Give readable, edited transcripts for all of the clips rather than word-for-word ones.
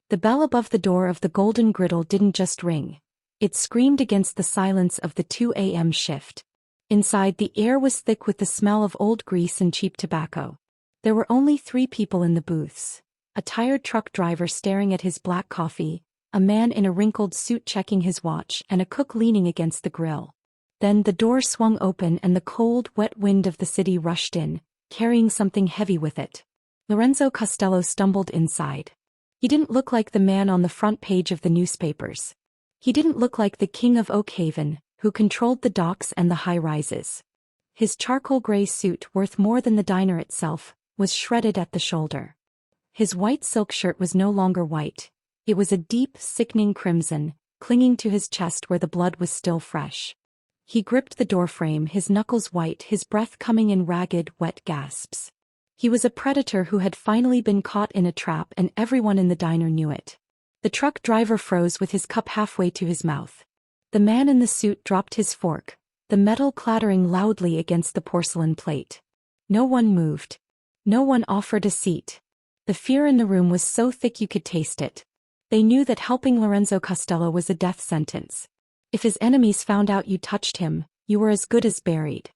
The bell above the door of the Golden Griddle didn't just ring. It screamed against the silence of the 2 a.m. shift. Inside, the air was thick with the smell of old grease and cheap tobacco. There were only 3 people in the booths. A tired truck driver staring at his black coffee, a man in a wrinkled suit checking his watch, and a cook leaning against the grill. Then the door swung open and the cold, wet wind of the city rushed in, carrying something heavy with it. Lorenzo Costello stumbled inside. He didn't look like the man on the front page of the newspapers. He didn't look like the king of Oak Haven, who controlled the docks and the high-rises. His charcoal gray suit, worth more than the diner itself, was shredded at the shoulder. His white silk shirt was no longer white. It was a deep, sickening crimson, clinging to his chest where the blood was still fresh. He gripped the doorframe, his knuckles white, his breath coming in ragged, wet gasps. He was a predator who had finally been caught in a trap, and everyone in the diner knew it. The truck driver froze with his cup halfway to his mouth. The man in the suit dropped his fork, the metal clattering loudly against the porcelain plate. No one moved. No one offered a seat. The fear in the room was so thick you could taste it. They knew that helping Lorenzo Costello was a death sentence. If his enemies found out you touched him, you were as good as buried.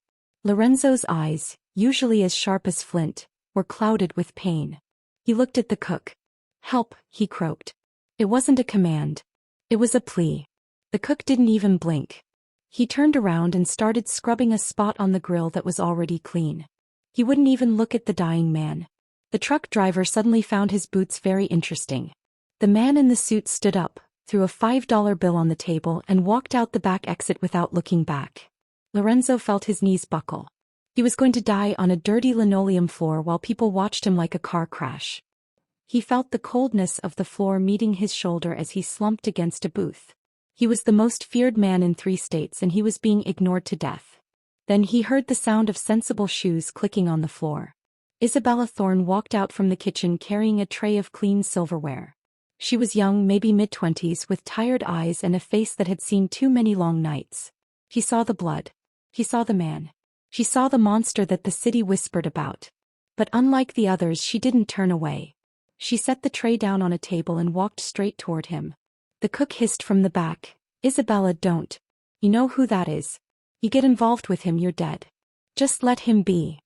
Lorenzo's eyes, usually as sharp as flint, were clouded with pain. He looked at the cook. "Help," he croaked. It wasn't a command. It was a plea. The cook didn't even blink. He turned around and started scrubbing a spot on the grill that was already clean. He wouldn't even look at the dying man. The truck driver suddenly found his boots very interesting. The man in the suit stood up, threw a $5 bill on the table, and walked out the back exit without looking back. Lorenzo felt his knees buckle. He was going to die on a dirty linoleum floor while people watched him like a car crash. He felt the coldness of the floor meeting his shoulder as he slumped against a booth. He was the most feared man in 3 states, and he was being ignored to death. Then he heard the sound of sensible shoes clicking on the floor. Isabella Thorne walked out from the kitchen carrying a tray of clean silverware. She was young, maybe mid-20s, with tired eyes and a face that had seen too many long nights. He saw the blood. He saw the man. She saw the monster that the city whispered about. But unlike the others, she didn't turn away. She set the tray down on a table and walked straight toward him. The cook hissed from the back, "Isabella, don't. You know who that is. You get involved with him, you're dead. Just let him be."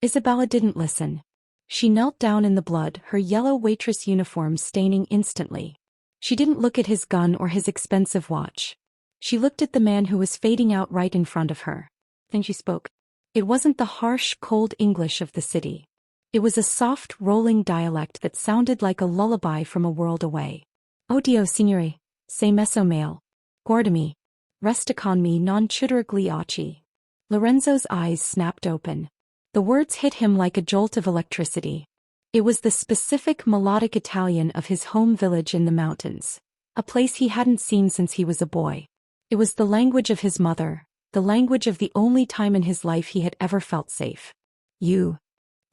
Isabella didn't listen. She knelt down in the blood, her yellow waitress uniform staining instantly. She didn't look at his gun or his expensive watch. She looked at the man who was fading out right in front of her. Then she spoke. It wasn't the harsh, cold English of the city. It was a soft, rolling dialect that sounded like a lullaby from a world away. "Oh Dio signore, se messo male. Guardami. Resta con me non chudurgli occhi." Lorenzo's eyes snapped open. The words hit him like a jolt of electricity. It was the specific melodic Italian of his home village in the mountains, a place he hadn't seen since he was a boy. It was the language of his mother, the language of the only time in his life he had ever felt safe. "You,"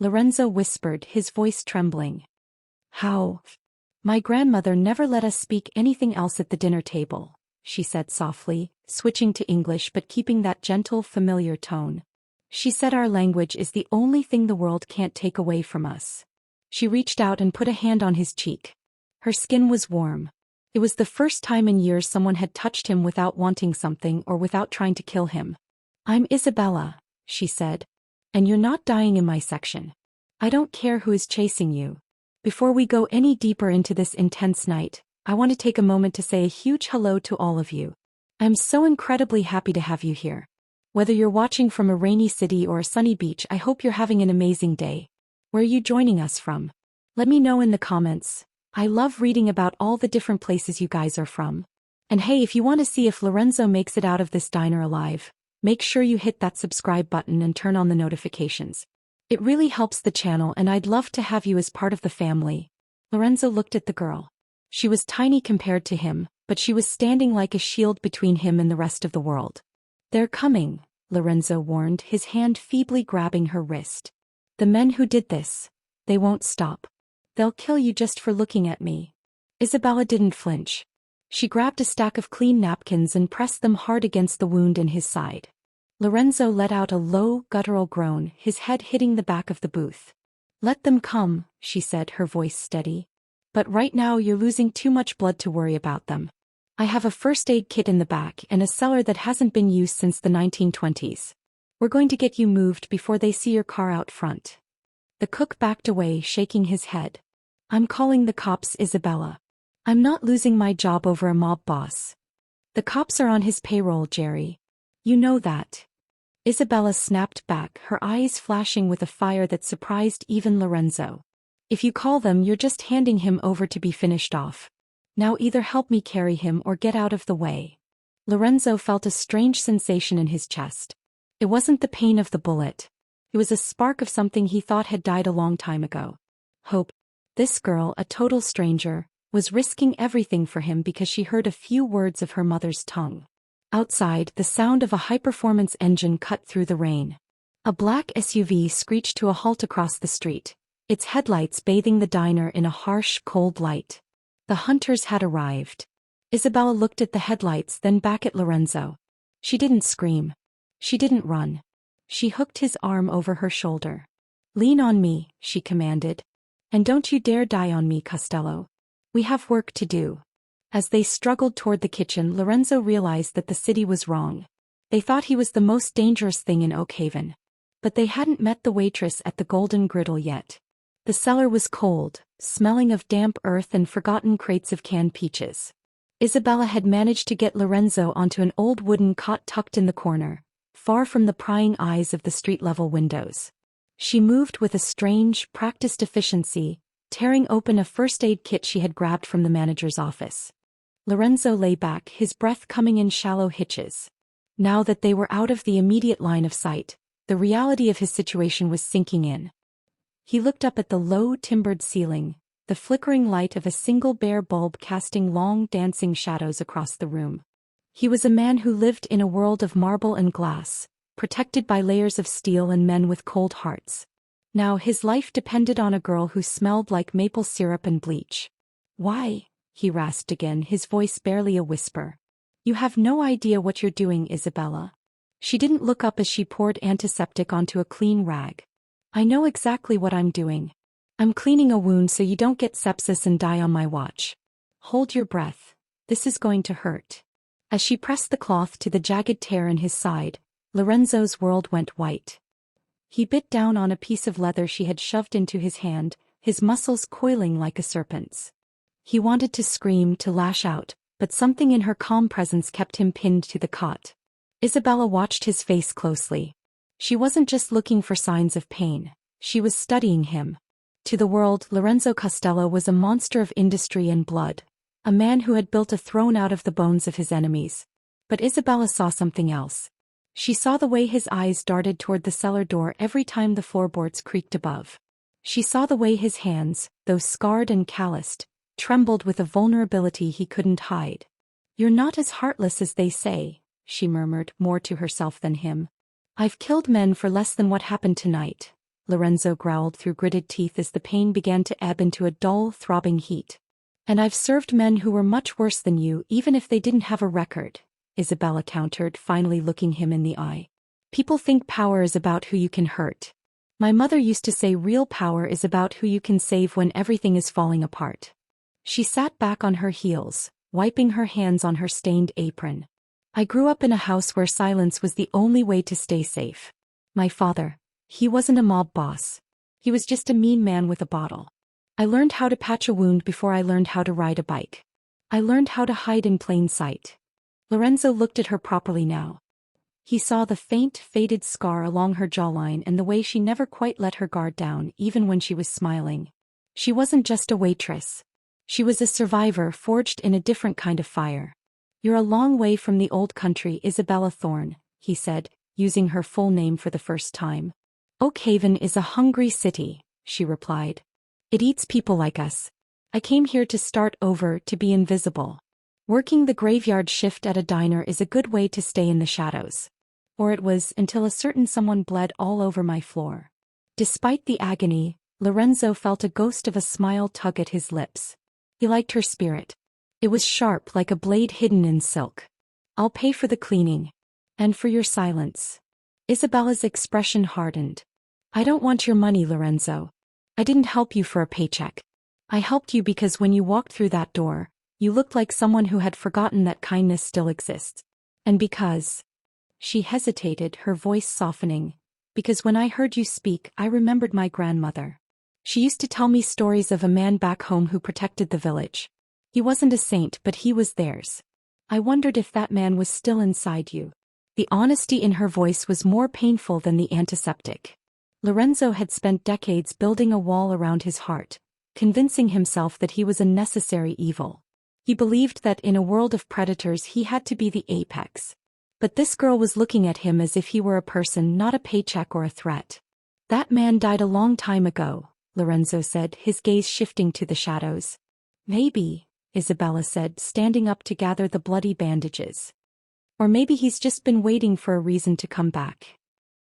Lorenzo whispered, his voice trembling. "How?" "My grandmother never let us speak anything else at the dinner table," she said softly, switching to English but keeping that gentle, familiar tone. "She said our language is the only thing the world can't take away from us." She reached out and put a hand on his cheek. Her skin was warm. It was the first time in years someone had touched him without wanting something or without trying to kill him. "I'm Isabella," she said. "And you're not dying in my section. I don't care who is chasing you. Before we go any deeper into this intense night, I want to take a moment to say a huge hello to all of you. I'm so incredibly happy to have you here. Whether you're watching from a rainy city or a sunny beach, I hope you're having an amazing day. Where are you joining us from? Let me know in the comments. I love reading about all the different places you guys are from. And hey, if you want to see if Lorenzo makes it out of this diner alive, make sure you hit that subscribe button and turn on the notifications. It really helps the channel, and I'd love to have you as part of the family." Lorenzo looked at the girl. She was tiny compared to him, but she was standing like a shield between him and the rest of the world. "They're coming," Lorenzo warned, his hand feebly grabbing her wrist. "The men who did this, they won't stop. They'll kill you just for looking at me." Isabella didn't flinch. She grabbed a stack of clean napkins and pressed them hard against the wound in his side. Lorenzo let out a low, guttural groan, his head hitting the back of the booth. "Let them come," she said, her voice steady. But right now you're losing too much blood to worry about them. I have a first aid kit in the back and a cellar that hasn't been used since the 1920s. We're going to get you moved before they see your car out front." The cook backed away, shaking his head. "I'm calling the cops, Isabella. I'm not losing my job over a mob boss. The cops are on his payroll, Jerry. You know that." Isabella snapped back, her eyes flashing with a fire that surprised even Lorenzo. "If you call them, you're just handing him over to be finished off. Now either help me carry him or get out of the way." Lorenzo felt a strange sensation in his chest. It wasn't the pain of the bullet. It was a spark of something he thought had died a long time ago. Hope. This girl, a total stranger, was risking everything for him because she heard a few words of her mother's tongue. Outside, the sound of a high-performance engine cut through the rain. A black SUV screeched to a halt across the street, its headlights bathing the diner in a harsh, cold light. The hunters had arrived. Isabella looked at the headlights, then back at Lorenzo. She didn't scream. She didn't run. She hooked his arm over her shoulder. "Lean on me," she commanded. "And don't you dare die on me, Costello. We have work to do." As they struggled toward the kitchen, Lorenzo realized that the city was wrong. They thought he was the most dangerous thing in Oakhaven. But they hadn't met the waitress at the Golden Griddle yet. The cellar was cold, smelling of damp earth and forgotten crates of canned peaches. Isabella had managed to get Lorenzo onto an old wooden cot tucked in the corner, far from the prying eyes of the street-level windows. She moved with a strange, practiced efficiency, tearing open a first aid kit she had grabbed from the manager's office. Lorenzo lay back, his breath coming in shallow hitches. Now that they were out of the immediate line of sight, the reality of his situation was sinking in. He looked up at the low, timbered ceiling, the flickering light of a single bare bulb casting long, dancing shadows across the room. He was a man who lived in a world of marble and glass, protected by layers of steel and men with cold hearts. Now his life depended on a girl who smelled like maple syrup and bleach. "Why?" he rasped again, his voice barely a whisper. "You have no idea what you're doing, Isabella." She didn't look up as she poured antiseptic onto a clean rag. "I know exactly what I'm doing. I'm cleaning a wound so you don't get sepsis and die on my watch. Hold your breath. This is going to hurt." As she pressed the cloth to the jagged tear in his side, Lorenzo's world went white. He bit down on a piece of leather she had shoved into his hand, his muscles coiling like a serpent's. He wanted to scream, to lash out, but something in her calm presence kept him pinned to the cot. Isabella watched his face closely. She wasn't just looking for signs of pain, she was studying him. To the world, Lorenzo Costello was a monster of industry and blood, a man who had built a throne out of the bones of his enemies. But Isabella saw something else. She saw the way his eyes darted toward the cellar door every time the floorboards creaked above. She saw the way his hands, though scarred and calloused, trembled with a vulnerability he couldn't hide. "You're not as heartless as they say," she murmured, more to herself than him. "I've killed men for less than what happened tonight," Lorenzo growled through gritted teeth as the pain began to ebb into a dull, throbbing heat. "And I've served men who were much worse than you even if they didn't have a record," Isabella countered, finally looking him in the eye. "People think power is about who you can hurt. My mother used to say real power is about who you can save when everything is falling apart." She sat back on her heels, wiping her hands on her stained apron. "I grew up in a house where silence was the only way to stay safe. My father, he wasn't a mob boss. He was just a mean man with a bottle. I learned how to patch a wound before I learned how to ride a bike. I learned how to hide in plain sight." Lorenzo looked at her properly now. He saw the faint, faded scar along her jawline and the way she never quite let her guard down even when she was smiling. She wasn't just a waitress. She was a survivor forged in a different kind of fire. "You're a long way from the old country, Isabella Thorne," he said, using her full name for the first time. "Oakhaven is a hungry city," she replied. "It eats people like us. I came here to start over, to be invisible. Working the graveyard shift at a diner is a good way to stay in the shadows. Or it was, until a certain someone bled all over my floor." Despite the agony, Lorenzo felt a ghost of a smile tug at his lips. He liked her spirit. It was sharp like a blade hidden in silk. "I'll pay for the cleaning. And for your silence." Isabella's expression hardened. "I don't want your money, Lorenzo. I didn't help you for a paycheck. I helped you because when you walked through that door, you looked like someone who had forgotten that kindness still exists. And because... She hesitated, her voice softening. Because when I heard you speak, I remembered my grandmother. She used to tell me stories of a man back home who protected the village. He wasn't a saint, but he was theirs. I wondered if that man was still inside you. The honesty in her voice was more painful than the antiseptic. Lorenzo had spent decades building a wall around his heart, convincing himself that he was a necessary evil. He believed that in a world of predators he had to be the apex. But this girl was looking at him as if he were a person, not a paycheck or a threat. That man died a long time ago, Lorenzo said, his gaze shifting to the shadows. Maybe, Isabella said, standing up to gather the bloody bandages. Or maybe he's just been waiting for a reason to come back.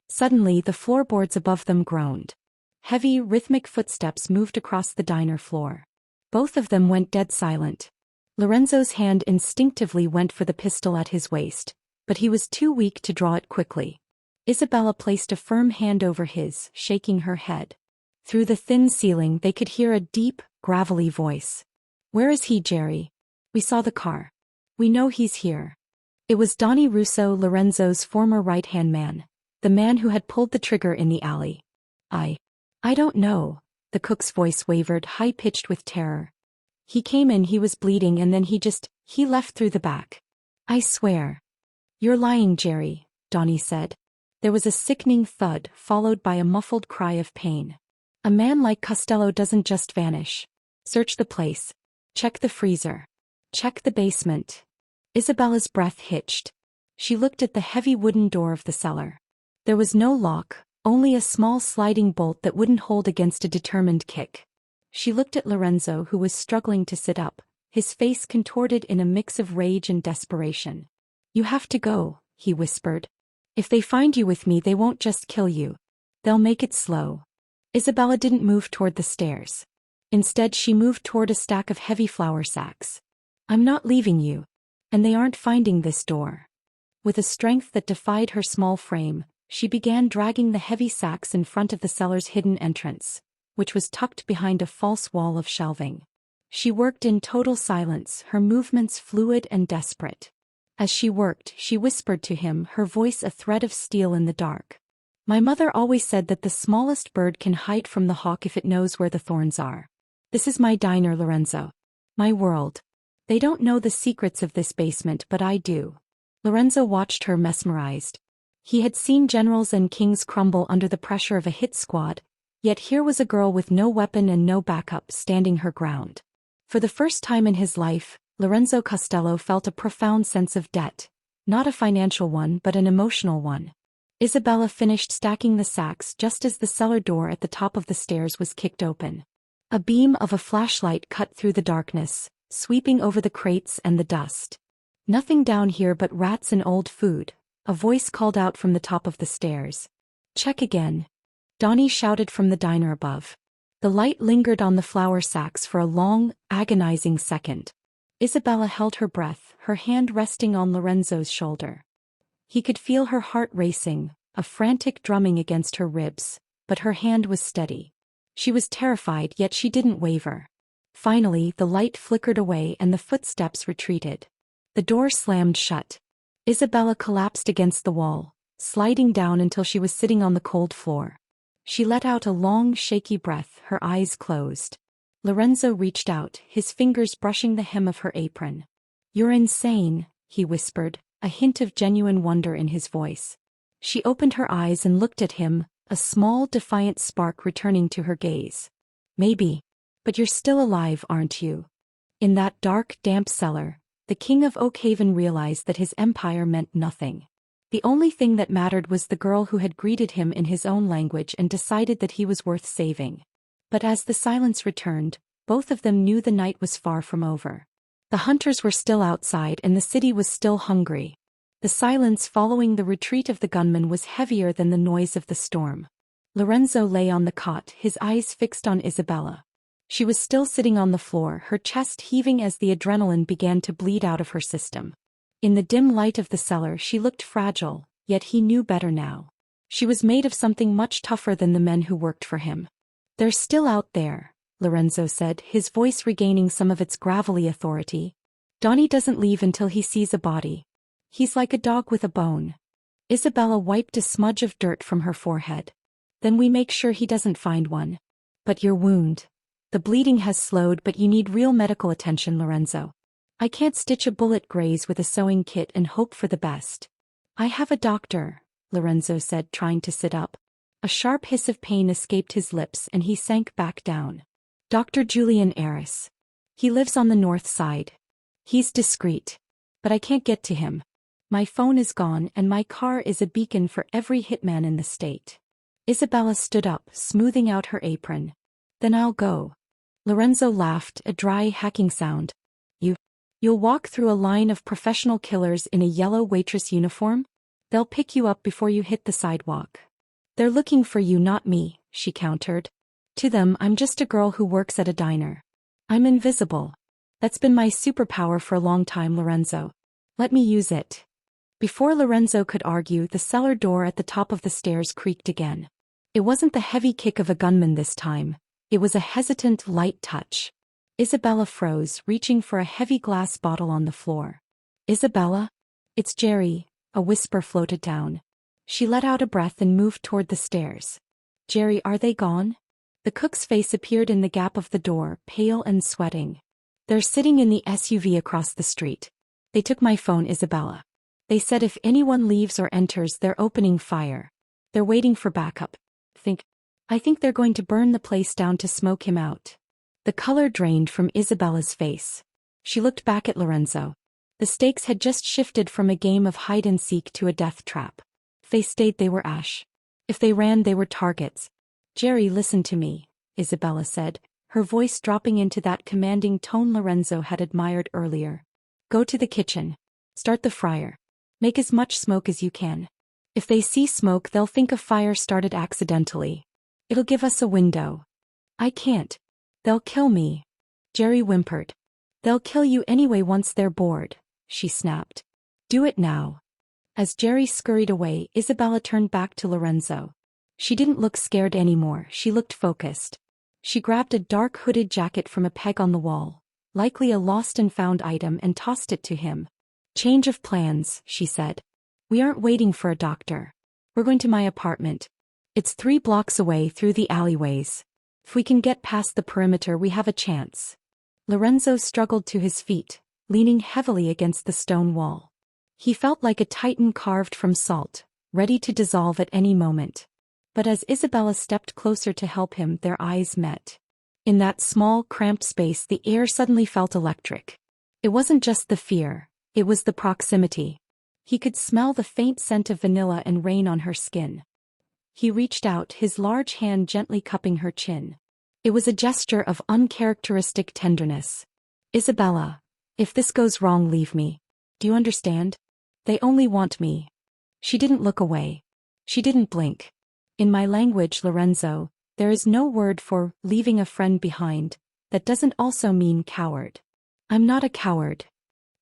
Suddenly the floorboards above them groaned. Heavy, rhythmic footsteps moved across the diner floor. Both of them went dead silent. Lorenzo's hand instinctively went for the pistol at his waist, but he was too weak to draw it quickly. Isabella placed a firm hand over his, shaking her head. Through the thin ceiling they could hear a deep, gravelly voice. Where is he, Jerry? We saw the car. We know he's here. It was Donnie Russo, Lorenzo's former right-hand man, the man who had pulled the trigger in the alley. I don't know, the cook's voice wavered, high-pitched with terror. He came in, he was bleeding, and then he left through the back. I swear. You're lying, Jerry, Donnie said. There was a sickening thud, followed by a muffled cry of pain. A man like Costello doesn't just vanish. Search the place. Check the freezer. Check the basement. Isabella's breath hitched. She looked at the heavy wooden door of the cellar. There was no lock, only a small sliding bolt that wouldn't hold against a determined kick. She looked at Lorenzo, who was struggling to sit up, his face contorted in a mix of rage and desperation. You have to go, he whispered. If they find you with me, they won't just kill you. They'll make it slow. Isabella didn't move toward the stairs. Instead, she moved toward a stack of heavy flour sacks. I'm not leaving you. And they aren't finding this door. With a strength that defied her small frame, she began dragging the heavy sacks in front of the cellar's hidden entrance, which was tucked behind a false wall of shelving. She worked in total silence, her movements fluid and desperate. As she worked, she whispered to him, her voice a thread of steel in the dark. My mother always said that the smallest bird can hide from the hawk if it knows where the thorns are. This is my diner, Lorenzo. My world. They don't know the secrets of this basement, but I do. Lorenzo watched her mesmerized. He had seen generals and kings crumble under the pressure of a hit squad, yet here was a girl with no weapon and no backup standing her ground. For the first time in his life, Lorenzo Costello felt a profound sense of debt, not a financial one but an emotional one. Isabella finished stacking the sacks just as the cellar door at the top of the stairs was kicked open. A beam of a flashlight cut through the darkness, sweeping over the crates and the dust. Nothing down here but rats and old food, a voice called out from the top of the stairs. Check again. Donnie shouted from the diner above. The light lingered on the flour sacks for a long, agonizing second. Isabella held her breath, her hand resting on Lorenzo's shoulder. He could feel her heart racing, a frantic drumming against her ribs, but her hand was steady. She was terrified, yet she didn't waver. Finally, the light flickered away and the footsteps retreated. The door slammed shut. Isabella collapsed against the wall, sliding down until she was sitting on the cold floor. She let out a long, shaky breath, her eyes closed. Lorenzo reached out, his fingers brushing the hem of her apron. You're insane, he whispered, a hint of genuine wonder in his voice. She opened her eyes and looked at him, a small, defiant spark returning to her gaze. Maybe. But you're still alive, aren't you? In that dark, damp cellar, the king of Oakhaven realized that his empire meant nothing. The only thing that mattered was the girl who had greeted him in his own language and decided that he was worth saving. But as the silence returned, both of them knew the night was far from over. The hunters were still outside and the city was still hungry. The silence following the retreat of the gunmen was heavier than the noise of the storm. Lorenzo lay on the cot, his eyes fixed on Isabella. She was still sitting on the floor, her chest heaving as the adrenaline began to bleed out of her system. In the dim light of the cellar she looked fragile, yet he knew better now. She was made of something much tougher than the men who worked for him. They're still out there, Lorenzo said, his voice regaining some of its gravelly authority. Donnie doesn't leave until he sees a body. He's like a dog with a bone. Isabella wiped a smudge of dirt from her forehead. Then we make sure he doesn't find one. But your wound. The bleeding has slowed, but you need real medical attention, Lorenzo. I can't stitch a bullet graze with a sewing kit and hope for the best. I have a doctor, Lorenzo said, trying to sit up. A sharp hiss of pain escaped his lips and he sank back down. Dr. Julian Eris. He lives on the north side. He's discreet. But I can't get to him. My phone is gone and my car is a beacon for every hitman in the state. Isabella stood up, smoothing out her apron. Then I'll go. Lorenzo laughed, a dry, hacking sound. You'll walk through a line of professional killers in a yellow waitress uniform? They'll pick you up before you hit the sidewalk. They're looking for you, not me, she countered. To them, I'm just a girl who works at a diner. I'm invisible. That's been my superpower for a long time, Lorenzo. Let me use it. Before Lorenzo could argue, the cellar door at the top of the stairs creaked again. It wasn't the heavy kick of a gunman this time. It was a hesitant, light touch. Isabella froze, reaching for a heavy glass bottle on the floor. Isabella? It's Jerry, a whisper floated down. She let out a breath and moved toward the stairs. Jerry, are they gone? The cook's face appeared in the gap of the door, pale and sweating. They're sitting in the SUV across the street. They took my phone, Isabella. They said if anyone leaves or enters, they're opening fire. They're waiting for backup. I think they're going to burn the place down to smoke him out. The color drained from Isabella's face. She looked back at Lorenzo. The stakes had just shifted from a game of hide-and-seek to a death trap. If they stayed, they were ash. If they ran, they were targets. Jerry, listen to me, Isabella said, her voice dropping into that commanding tone Lorenzo had admired earlier. Go to the kitchen. Start the fryer. Make as much smoke as you can. If they see smoke, they'll think a fire started accidentally. It'll give us a window. I can't. They'll kill me. Jerry whimpered. They'll kill you anyway once they're bored, she snapped. Do it now. As Jerry scurried away, Isabella turned back to Lorenzo. She didn't look scared anymore, she looked focused. She grabbed a dark hooded jacket from a peg on the wall, likely a lost and found item, and tossed it to him. Change of plans, she said. We aren't waiting for a doctor. We're going to my apartment. It's 3 blocks away through the alleyways. If we can get past the perimeter, we have a chance. Lorenzo struggled to his feet, leaning heavily against the stone wall. He felt like a titan carved from salt, ready to dissolve at any moment. But as Isabella stepped closer to help him, their eyes met. In that small, cramped space, the air suddenly felt electric. It wasn't just the fear, it was the proximity. He could smell the faint scent of vanilla and rain on her skin. He reached out, his large hand gently cupping her chin. It was a gesture of uncharacteristic tenderness. Isabella, if this goes wrong, leave me. Do you understand? They only want me. She didn't look away. She didn't blink. In my language, Lorenzo, there is no word for leaving a friend behind that doesn't also mean coward. I'm not a coward.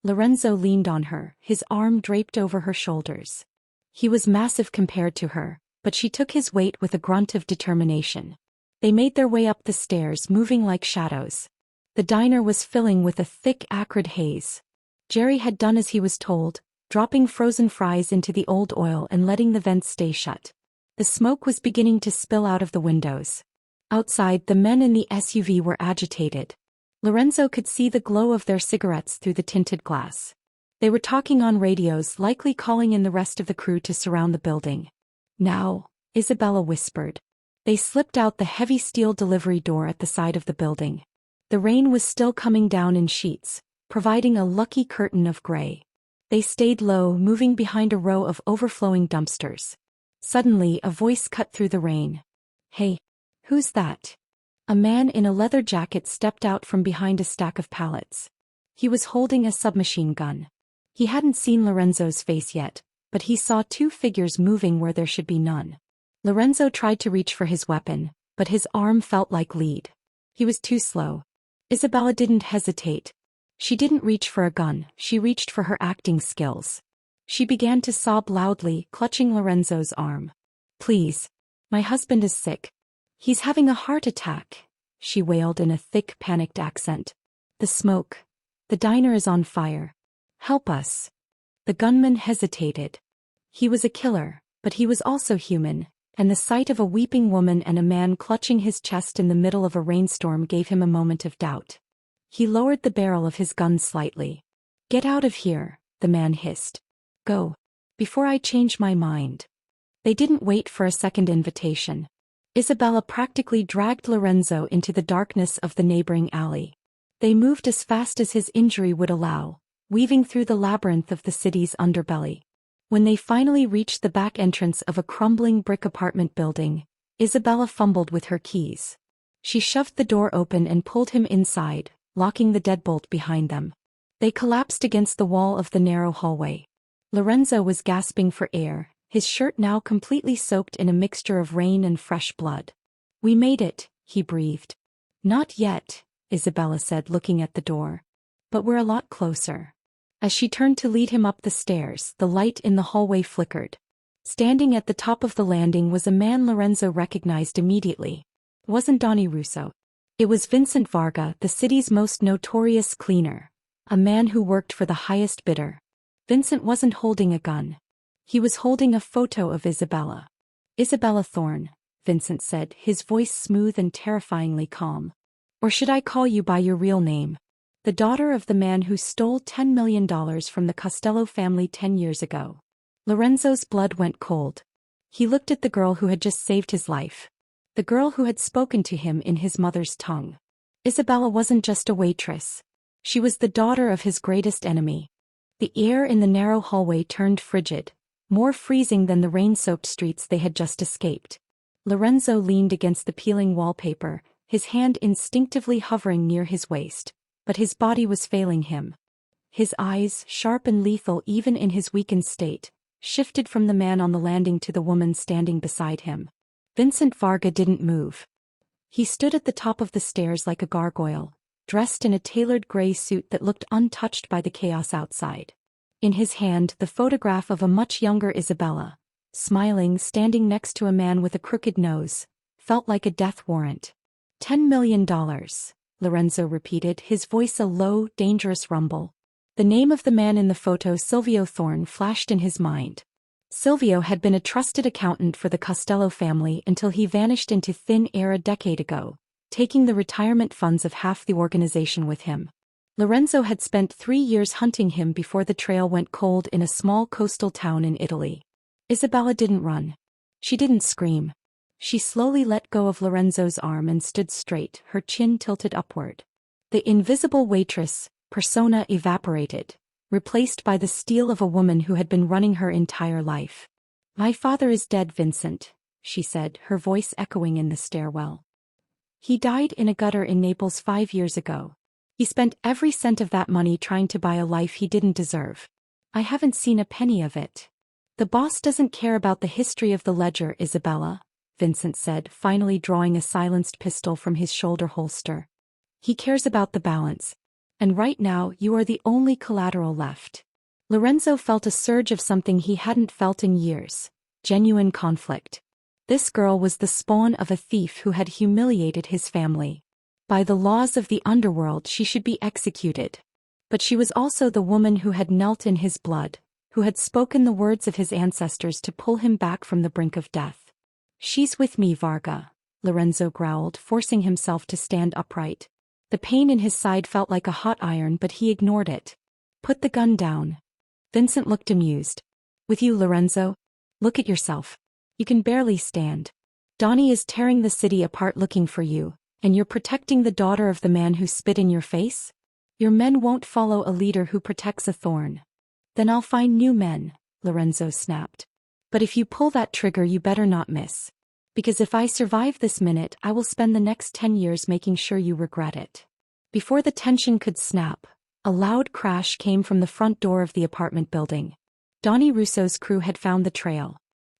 Lorenzo leaned on her, his arm draped over her shoulders. He was massive compared to her, but she took his weight with a grunt of determination. They made their way up the stairs, moving like shadows. The diner was filling with a thick, acrid haze. Jerry had done as he was told, dropping frozen fries into the old oil and letting the vents stay shut. The smoke was beginning to spill out of the windows. Outside, the men in the SUV were agitated. Lorenzo could see the glow of their cigarettes through the tinted glass. They were talking on radios, likely calling in the rest of the crew to surround the building. Now, Isabella whispered. They slipped out the heavy steel delivery door at the side of the building. The rain was still coming down in sheets, providing a lucky curtain of gray. They stayed low, moving behind a row of overflowing dumpsters. Suddenly, a voice cut through the rain. Hey, who's that? A man in a leather jacket stepped out from behind a stack of pallets. He was holding a submachine gun. He hadn't seen Lorenzo's face yet, but he saw 2 figures moving where there should be none. Lorenzo tried to reach for his weapon, but his arm felt like lead. He was too slow. Isabella didn't hesitate. She didn't reach for a gun, she reached for her acting skills. She began to sob loudly, clutching Lorenzo's arm. Please. My husband is sick. He's having a heart attack, she wailed in a thick, panicked accent. The smoke. The diner is on fire. Help us. The gunman hesitated. He was a killer, but he was also human, and the sight of a weeping woman and a man clutching his chest in the middle of a rainstorm gave him a moment of doubt. He lowered the barrel of his gun slightly. Get out of here, the man hissed. Go. Before I change my mind. They didn't wait for a second invitation. Isabella practically dragged Lorenzo into the darkness of the neighboring alley. They moved as fast as his injury would allow, weaving through the labyrinth of the city's underbelly. When they finally reached the back entrance of a crumbling brick apartment building, Isabella fumbled with her keys. She shoved the door open and pulled him inside, locking the deadbolt behind them. They collapsed against the wall of the narrow hallway. Lorenzo was gasping for air, his shirt now completely soaked in a mixture of rain and fresh blood. We made it, he breathed. Not yet, Isabella said, looking at the door. But we're a lot closer. As she turned to lead him up the stairs, the light in the hallway flickered. Standing at the top of the landing was a man Lorenzo recognized immediately. It wasn't Donnie Russo. It was Vincent Varga, the city's most notorious cleaner, a man who worked for the highest bidder. Vincent wasn't holding a gun. He was holding a photo of Isabella. Isabella Thorne, Vincent said, his voice smooth and terrifyingly calm. Or should I call you by your real name? The daughter of the man who stole $10 million from the Costello family 10 years ago. Lorenzo's blood went cold. He looked at the girl who had just saved his life. The girl who had spoken to him in his mother's tongue. Isabella wasn't just a waitress. She was the daughter of his greatest enemy. The air in the narrow hallway turned frigid, more freezing than the rain-soaked streets they had just escaped. Lorenzo leaned against the peeling wallpaper, his hand instinctively hovering near his waist, but his body was failing him. His eyes, sharp and lethal even in his weakened state, shifted from the man on the landing to the woman standing beside him. Vincent Varga didn't move. He stood at the top of the stairs like a gargoyle, dressed in a tailored gray suit that looked untouched by the chaos outside. In his hand, the photograph of a much younger Isabella, smiling, standing next to a man with a crooked nose, felt like a death warrant. $10 million, Lorenzo repeated, his voice a low, dangerous rumble. The name of the man in the photo, Silvio Thorne, flashed in his mind. Silvio had been a trusted accountant for the Costello family until he vanished into thin air a decade ago, taking the retirement funds of half the organization with him. Lorenzo had spent 3 years hunting him before the trail went cold in a small coastal town in Italy. Isabella didn't run. She didn't scream. She slowly let go of Lorenzo's arm and stood straight, her chin tilted upward. The invisible waitress persona evaporated, replaced by the steel of a woman who had been running her entire life. My father is dead, Vincent, she said, her voice echoing in the stairwell. He died in a gutter in Naples 5 years ago. He spent every cent of that money trying to buy a life he didn't deserve. I haven't seen a penny of it. The boss doesn't care about the history of the ledger, Isabella, Vincent said, finally drawing a silenced pistol from his shoulder holster. He cares about the balance. And right now you are the only collateral left. Lorenzo felt a surge of something he hadn't felt in years. Genuine conflict. This girl was the spawn of a thief who had humiliated his family. By the laws of the underworld she should be executed. But she was also the woman who had knelt in his blood, who had spoken the words of his ancestors to pull him back from the brink of death. She's with me, Varga, Lorenzo growled, forcing himself to stand upright. The pain in his side felt like a hot iron, but he ignored it. Put the gun down. Vincent looked amused. With you, Lorenzo? Look at yourself. You can barely stand. Donnie is tearing the city apart looking for you, and you're protecting the daughter of the man who spit in your face? Your men won't follow a leader who protects a thorn. Then I'll find new men, Lorenzo snapped. But if you pull that trigger you better not miss. Because if I survive this minute I will spend the next 10 years making sure you regret it. Before the tension could snap, a loud crash came from the front door of the apartment building. Donnie Russo's crew had found the trail.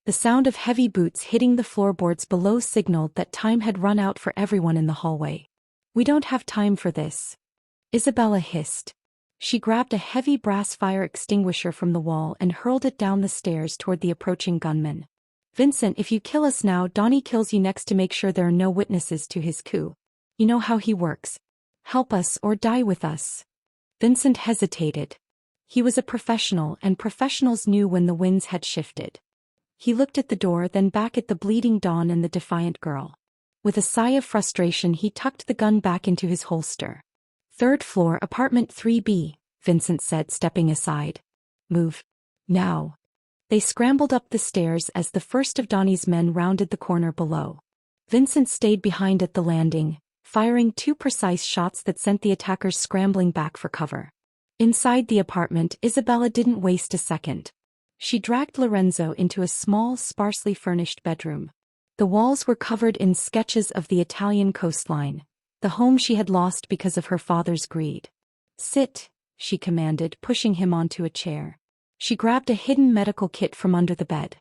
The sound of heavy boots hitting the floorboards below signaled that time had run out for everyone in the hallway. We don't have time for this, Isabella hissed. She grabbed a heavy brass fire extinguisher from the wall and hurled it down the stairs toward the approaching gunman. Vincent, if you kill us now, Donnie kills you next to make sure there are no witnesses to his coup. You know how he works. Help us or die with us. Vincent hesitated. He was a professional, and professionals knew when the winds had shifted. He looked at the door, then back at the bleeding Dawn and the defiant girl. With a sigh of frustration, he tucked the gun back into his holster. "Third floor, apartment 3B, Vincent said, stepping aside. "Move. Now." They scrambled up the stairs as the first of Donnie's men rounded the corner below. Vincent stayed behind at the landing, firing 2 precise shots that sent the attackers scrambling back for cover. Inside the apartment, Isabella didn't waste a second. She dragged Lorenzo into a small, sparsely furnished bedroom. The walls were covered in sketches of the Italian coastline, the home she had lost because of her father's greed. "Sit," she commanded, pushing him onto a chair. She grabbed a hidden medical kit from under the bed.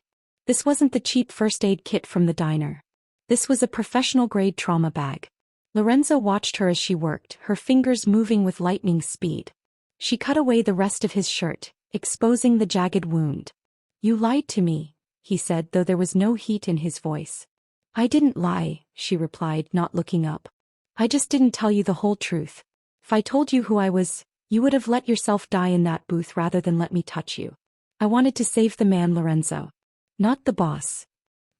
This wasn't the cheap first aid kit from the diner. This was a professional-grade trauma bag. Lorenzo watched her as she worked, her fingers moving with lightning speed. She cut away the rest of his shirt, exposing the jagged wound. "You lied to me," he said, though there was no heat in his voice. "I didn't lie," she replied, not looking up. "I just didn't tell you the whole truth. If I told you who I was, you would have let yourself die in that booth rather than let me touch you. I wanted to save the man, Lorenzo. Not the boss."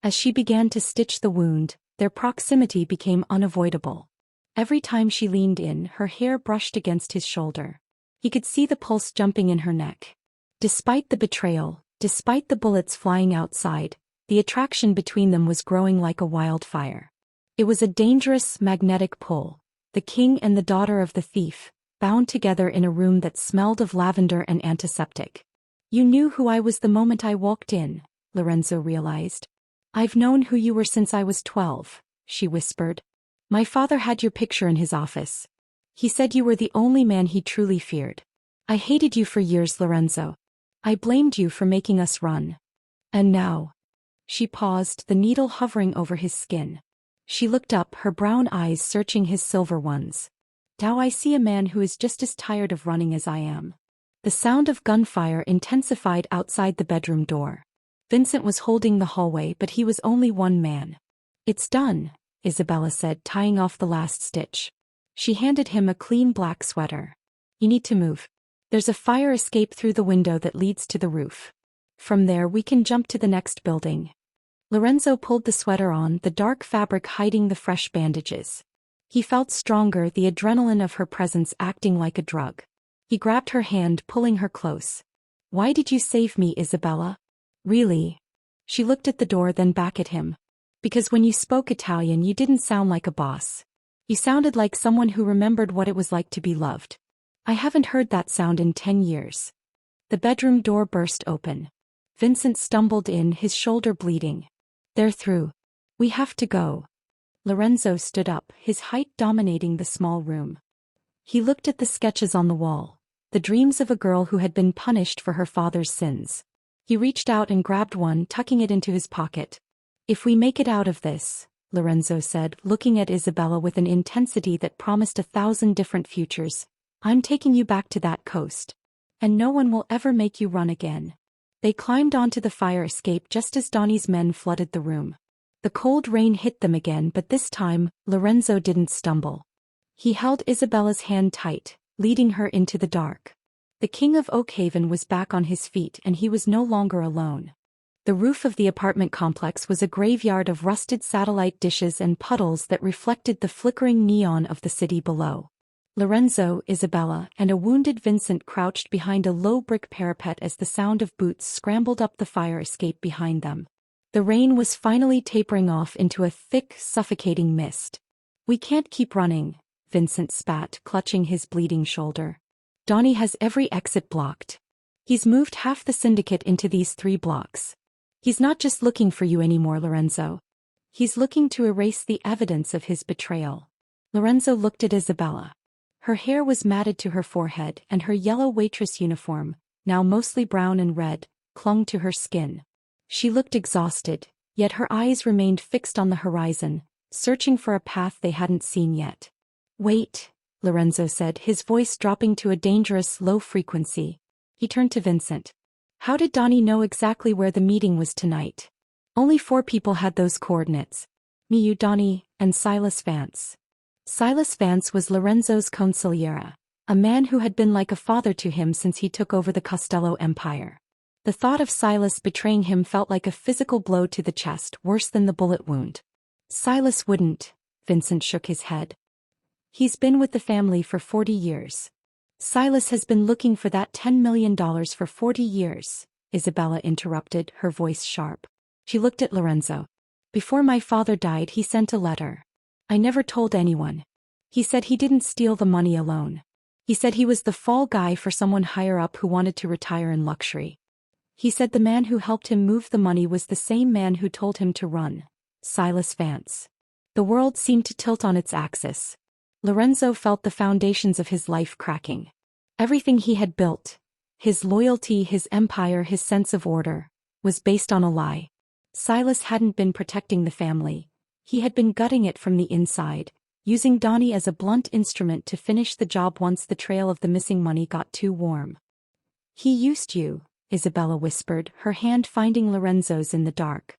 As she began to stitch the wound, their proximity became unavoidable. Every time she leaned in, her hair brushed against his shoulder. He could see the pulse jumping in her neck. Despite the betrayal, despite the bullets flying outside, the attraction between them was growing like a wildfire. It was a dangerous, magnetic pull, the king and the daughter of the thief, bound together in a room that smelled of lavender and antiseptic. "You knew who I was the moment I walked in," Lorenzo realized. "I've known who you were since I was 12, she whispered. "My father had your picture in his office. He said you were the only man he truly feared. I hated you for years, Lorenzo. I blamed you for making us run. And now." She paused, the needle hovering over his skin. She looked up, her brown eyes searching his silver ones. "Now I see a man who is just as tired of running as I am." The sound of gunfire intensified outside the bedroom door. Vincent was holding the hallway, but he was only one man. "It's done," Isabella said, tying off the last stitch. She handed him a clean black sweater. "You need to move. There's a fire escape through the window that leads to the roof. From there we can jump to the next building." Lorenzo pulled the sweater on, the dark fabric hiding the fresh bandages. He felt stronger, the adrenaline of her presence acting like a drug. He grabbed her hand, pulling her close. "Why did you save me, Isabella? Really?" She looked at the door, then back at him. "Because when you spoke Italian you didn't sound like a boss. You sounded like someone who remembered what it was like to be loved. I haven't heard that sound in 10 years. The bedroom door burst open. Vincent stumbled in, his shoulder bleeding. "They're through. We have to go." Lorenzo stood up, his height dominating the small room. He looked at the sketches on the wall, the dreams of a girl who had been punished for her father's sins. He reached out and grabbed one, tucking it into his pocket. "If we make it out of this," Lorenzo said, looking at Isabella with an intensity that promised 1,000 different futures, "I'm taking you back to that coast. And no one will ever make you run again." They climbed onto the fire escape just as Donnie's men flooded the room. The cold rain hit them again, but this time, Lorenzo didn't stumble. He held Isabella's hand tight, leading her into the dark. The king of Oakhaven was back on his feet, and he was no longer alone. The roof of the apartment complex was a graveyard of rusted satellite dishes and puddles that reflected the flickering neon of the city below. Lorenzo, Isabella, and a wounded Vincent crouched behind a low brick parapet as the sound of boots scrambled up the fire escape behind them. The rain was finally tapering off into a thick, suffocating mist. "We can't keep running," Vincent spat, clutching his bleeding shoulder. "Donnie has every exit blocked. He's moved half the syndicate into these 3 blocks. He's not just looking for you anymore, Lorenzo. He's looking to erase the evidence of his betrayal." Lorenzo looked at Isabella. Her hair was matted to her forehead, and her yellow waitress uniform, now mostly brown and red, clung to her skin. She looked exhausted, yet her eyes remained fixed on the horizon, searching for a path they hadn't seen yet. "Wait," Lorenzo said, his voice dropping to a dangerous low frequency. He turned to Vincent. "How did Donnie know exactly where the meeting was tonight?" "Only 4 people had those coordinates. Me, you, Donnie, and Silas Vance. Silas Vance was Lorenzo's consigliere, a man who had been like a father to him since he took over the Costello Empire. The thought of Silas betraying him felt like a physical blow to the chest, worse than the bullet wound. Silas wouldn't. Vincent shook his head. He's been with the family for 40 years. Silas has been looking for that $10 million for 40 years, Isabella interrupted, her voice sharp. She looked at Lorenzo. Before my father died, he sent a letter. I never told anyone. He said he didn't steal the money alone. He said he was the fall guy for someone higher up who wanted to retire in luxury. He said the man who helped him move the money was the same man who told him to run, Silas Vance. The world seemed to tilt on its axis. Lorenzo felt the foundations of his life cracking. Everything he had built, his loyalty, his empire, his sense of order, was based on a lie. Silas hadn't been protecting the family. He had been gutting it from the inside, using Donnie as a blunt instrument to finish the job once the trail of the missing money got too warm. He used you, Isabella whispered, her hand finding Lorenzo's in the dark.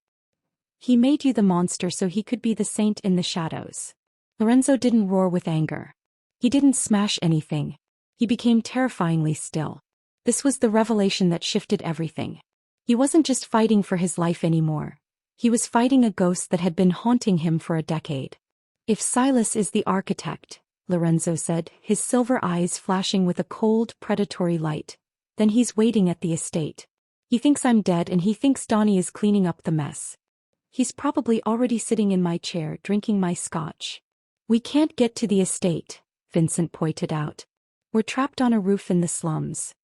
He made you the monster so he could be the saint in the shadows. Lorenzo didn't roar with anger. He didn't smash anything. He became terrifyingly still. This was the revelation that shifted everything. He wasn't just fighting for his life anymore. He was fighting a ghost that had been haunting him for a decade. If Silas is the architect, Lorenzo said, his silver eyes flashing with a cold, predatory light, then he's waiting at the estate. He thinks I'm dead and he thinks Donnie is cleaning up the mess. He's probably already sitting in my chair drinking my scotch. We can't get to the estate, Vincent pointed out. We're trapped on a roof in the slums.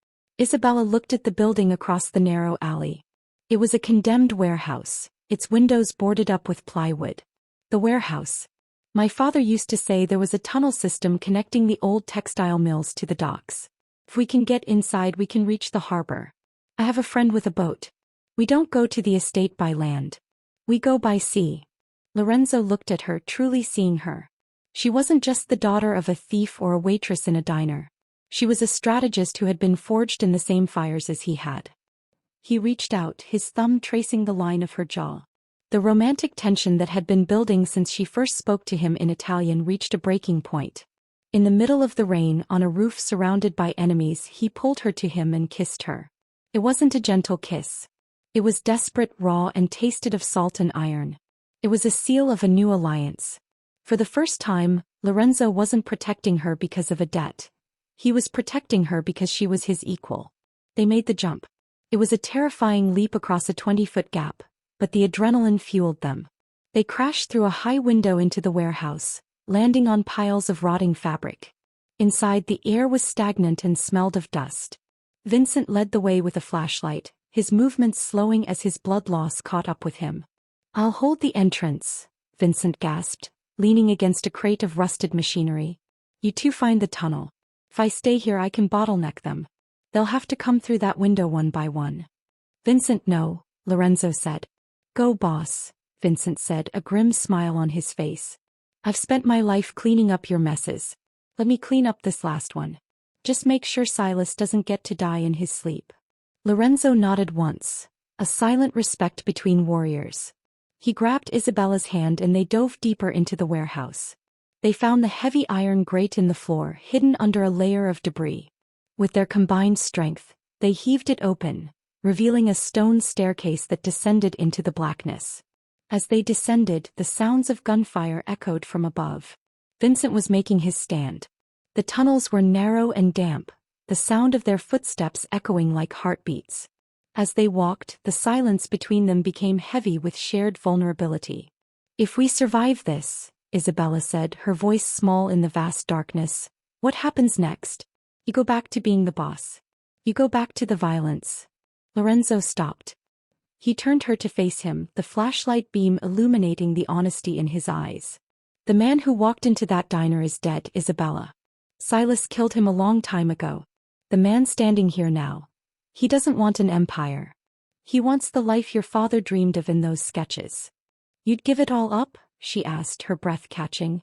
Isabella looked at the building across the narrow alley. It was a condemned warehouse, its windows boarded up with plywood. The warehouse. My father used to say there was a tunnel system connecting the old textile mills to the docks. If we can get inside, we can reach the harbor. I have a friend with a boat. We don't go to the estate by land. We go by sea. Lorenzo looked at her, truly seeing her. She wasn't just the daughter of a thief or a waitress in a diner. She was a strategist who had been forged in the same fires as he had. He reached out, his thumb tracing the line of her jaw. The romantic tension that had been building since she first spoke to him in Italian reached a breaking point. In the middle of the rain, on a roof surrounded by enemies, he pulled her to him and kissed her. It wasn't a gentle kiss. It was desperate, raw, and tasted of salt and iron. It was a seal of a new alliance. For the first time, Lorenzo wasn't protecting her because of a debt. He was protecting her because she was his equal. They made the jump. It was a terrifying leap across a 20-foot gap, but the adrenaline fueled them. They crashed through a high window into the warehouse, landing on piles of rotting fabric. Inside, the air was stagnant and smelled of dust. Vincent led the way with a flashlight, his movements slowing as his blood loss caught up with him. I'll hold the entrance, Vincent gasped, leaning against a crate of rusted machinery. You two find the tunnel. If I stay here, I can bottleneck them. They'll have to come through that window one by one. Vincent, no, Lorenzo said. Go, boss, Vincent said, a grim smile on his face. I've spent my life cleaning up your messes. Let me clean up this last one. Just make sure Silas doesn't get to die in his sleep. Lorenzo nodded once, a silent respect between warriors. He grabbed Isabella's hand and they dove deeper into the warehouse. They found the heavy iron grate in the floor, hidden under a layer of debris. With their combined strength, they heaved it open, revealing a stone staircase that descended into the blackness. As they descended, the sounds of gunfire echoed from above. Vincent was making his stand. The tunnels were narrow and damp, the sound of their footsteps echoing like heartbeats. As they walked, the silence between them became heavy with shared vulnerability. If we survive this, Isabella said, her voice small in the vast darkness, what happens next? You go back to being the boss. You go back to the violence. Lorenzo stopped. He turned her to face him, the flashlight beam illuminating the honesty in his eyes. The man who walked into that diner is dead, Isabella. Silas killed him a long time ago. The man standing here now. He doesn't want an empire. He wants the life your father dreamed of in those sketches. You'd give it all up? She asked, her breath catching.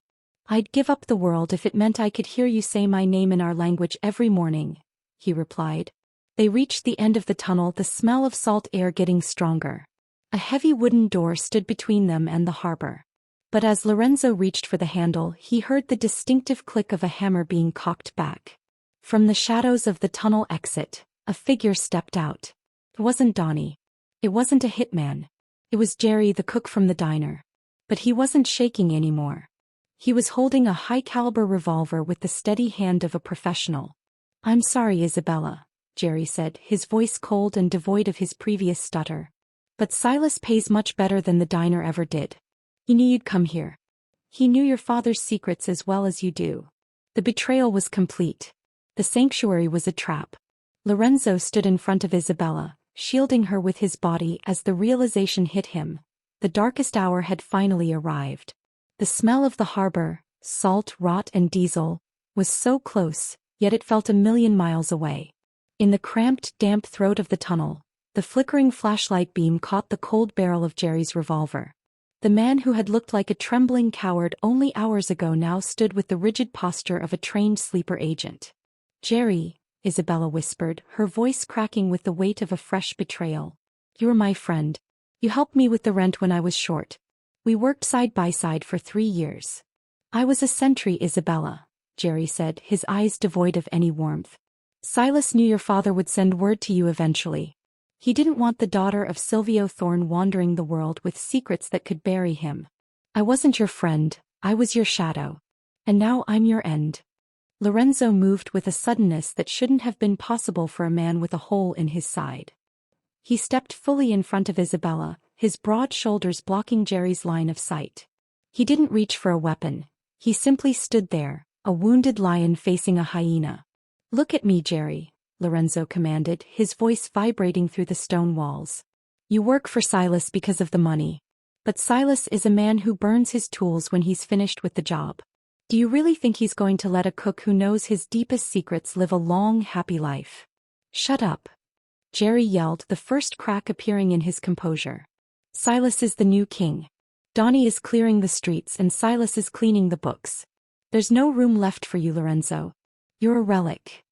I'd give up the world if it meant I could hear you say my name in our language every morning, he replied. They reached the end of the tunnel, the smell of salt air getting stronger. A heavy wooden door stood between them and the harbor. But as Lorenzo reached for the handle, he heard the distinctive click of a hammer being cocked back. From the shadows of the tunnel exit, a figure stepped out. It wasn't Donnie. It wasn't a hitman. It was Jerry, the cook from the diner. But he wasn't shaking anymore. He was holding a high-caliber revolver with the steady hand of a professional. "I'm sorry, Isabella," Jerry said, his voice cold and devoid of his previous stutter. "But Silas pays much better than the diner ever did. He knew you'd come here. He knew your father's secrets as well as you do." The betrayal was complete. The sanctuary was a trap. Lorenzo stood in front of Isabella, shielding her with his body as the realization hit him. The darkest hour had finally arrived. The smell of the harbor, salt, rot and diesel, was so close, yet it felt a million miles away. In the cramped, damp throat of the tunnel, the flickering flashlight beam caught the cold barrel of Jerry's revolver. The man who had looked like a trembling coward only hours ago now stood with the rigid posture of a trained sleeper agent. "Jerry," Isabella whispered, her voice cracking with the weight of a fresh betrayal. "You're my friend. You helped me with the rent when I was short. We worked side by side for 3 years." "I was a sentry, Isabella," Jerry said, his eyes devoid of any warmth. "Silas knew your father would send word to you eventually. He didn't want the daughter of Silvio Thorne wandering the world with secrets that could bury him. I wasn't your friend, I was your shadow. And now I'm your end." Lorenzo moved with a suddenness that shouldn't have been possible for a man with a hole in his side. He stepped fully in front of Isabella, his broad shoulders blocking Jerry's line of sight. He didn't reach for a weapon. He simply stood there, a wounded lion facing a hyena. "Look at me, Jerry," Lorenzo commanded, his voice vibrating through the stone walls. "You work for Silas because of the money. But Silas is a man who burns his tools when he's finished with the job. Do you really think he's going to let a cook who knows his deepest secrets live a long, happy life?" "Shut up," Jerry yelled, the first crack appearing in his composure. "Silas is the new king. Donnie is clearing the streets and Silas is cleaning the books. There's no room left for you, Lorenzo. You're a relic.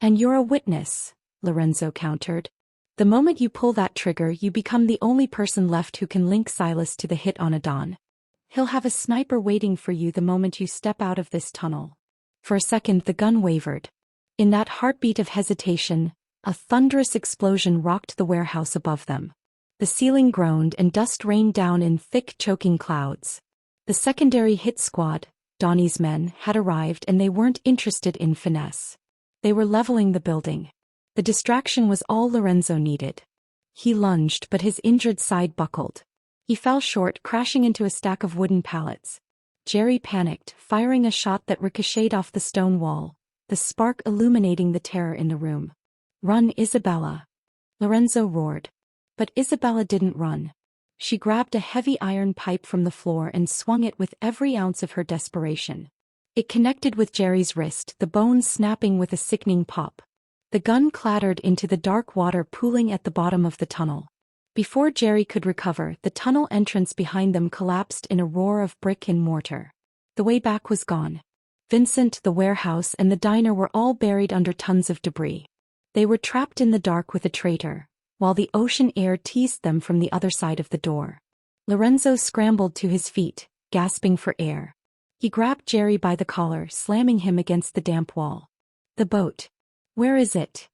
And you're a witness," Lorenzo countered. "The moment you pull that trigger, you become the only person left who can link Silas to the hit on a Don. He'll have a sniper waiting for you the moment you step out of this tunnel." For a second the gun wavered. In that heartbeat of hesitation, a thunderous explosion rocked the warehouse above them. The ceiling groaned and dust rained down in thick, choking clouds. The secondary hit squad, Donnie's men, had arrived and they weren't interested in finesse. They were leveling the building. The distraction was all Lorenzo needed. He lunged, but his injured side buckled. He fell short, crashing into a stack of wooden pallets. Jerry panicked, firing a shot that ricocheted off the stone wall, the spark illuminating the terror in the room. "Run, Isabella!" Lorenzo roared. But Isabella didn't run. She grabbed a heavy iron pipe from the floor and swung it with every ounce of her desperation. It connected with Jerry's wrist, the bones snapping with a sickening pop. The gun clattered into the dark water pooling at the bottom of the tunnel. Before Jerry could recover, the tunnel entrance behind them collapsed in a roar of brick and mortar. The way back was gone. Vincent, the warehouse, and the diner were all buried under tons of debris. They were trapped in the dark with a traitor, while the ocean air teased them from the other side of the door. Lorenzo scrambled to his feet, gasping for air. He grabbed Jerry by the collar, slamming him against the damp wall. "The boat. Where is it?"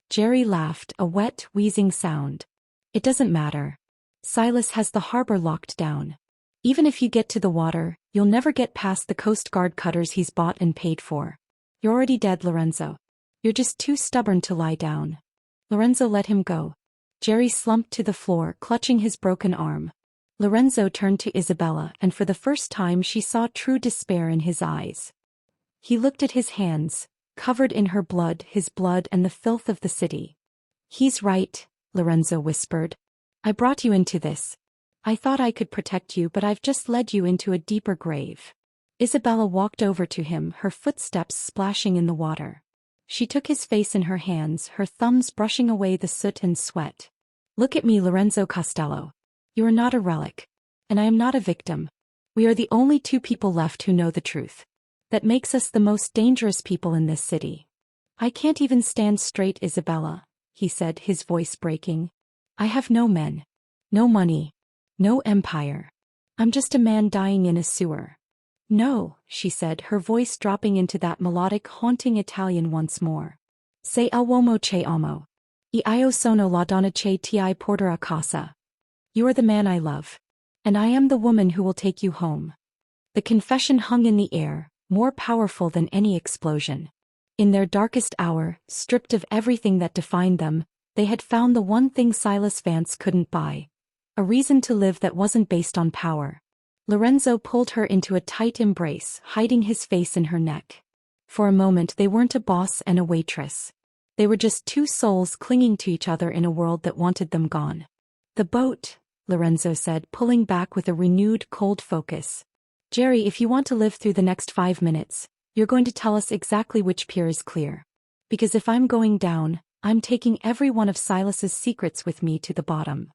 Jerry laughed, a wet, wheezing sound. "It doesn't matter. Silas has the harbor locked down. Even if you get to the water, you'll never get past the Coast Guard cutters he's bought and paid for. You're already dead, Lorenzo. You're just too stubborn to lie down." Lorenzo let him go. Jerry slumped to the floor, clutching his broken arm. Lorenzo turned to Isabella, and for the first time she saw true despair in his eyes. He looked at his hands, covered in her blood, his blood and the filth of the city. "He's right," Lorenzo whispered. "I brought you into this. I thought I could protect you, but I've just led you into a deeper grave." Isabella walked over to him, her footsteps splashing in the water. She took his face in her hands, her thumbs brushing away the soot and sweat. "Look at me, Lorenzo Costello. You are not a relic. And I am not a victim. We are the only 2 people left who know the truth. That makes us the most dangerous people in this city." "I can't even stand straight, Isabella," he said, his voice breaking. "I have no men. No money. No empire. I'm just a man dying in a sewer. No, she said, her voice dropping into that melodic, haunting Italian once more. Se il uomo che amo. Io sono la donna che ti porterà a casa. You are the man I love. And I am the woman who will take you home. The confession hung in the air, more powerful than any explosion. In their darkest hour, stripped of everything that defined them, they had found the one thing Silas Vance couldn't buy. A reason to live that wasn't based on power. Lorenzo pulled her into a tight embrace, hiding his face in her neck. For a moment they weren't a boss and a waitress. They were just two souls clinging to each other in a world that wanted them gone. The boat, Lorenzo said, pulling back with a renewed cold focus. Jerry, if you want to live through the next 5 minutes, you're going to tell us exactly which pier is clear. Because if I'm going down, I'm taking every one of Silas's secrets with me to the bottom.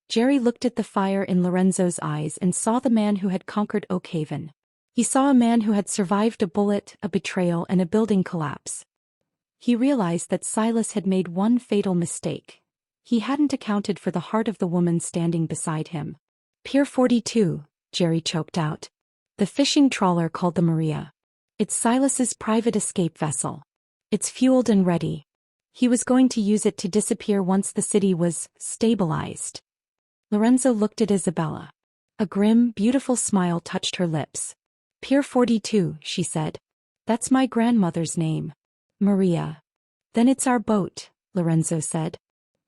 Jerry looked at the fire in Lorenzo's eyes and saw the man who had conquered Oak Haven. He saw a man who had survived a bullet, a betrayal, and a building collapse. He realized that Silas had made one fatal mistake. He hadn't accounted for the heart of the woman standing beside him. Pier 42, Jerry choked out. The fishing trawler called the Maria. It's Silas's private escape vessel. It's fueled and ready. He was going to use it to disappear once the city was stabilized. Lorenzo looked at Isabella. A grim, beautiful smile touched her lips. Pier 42, she said. That's my grandmother's name. Maria. Then it's our boat, Lorenzo said.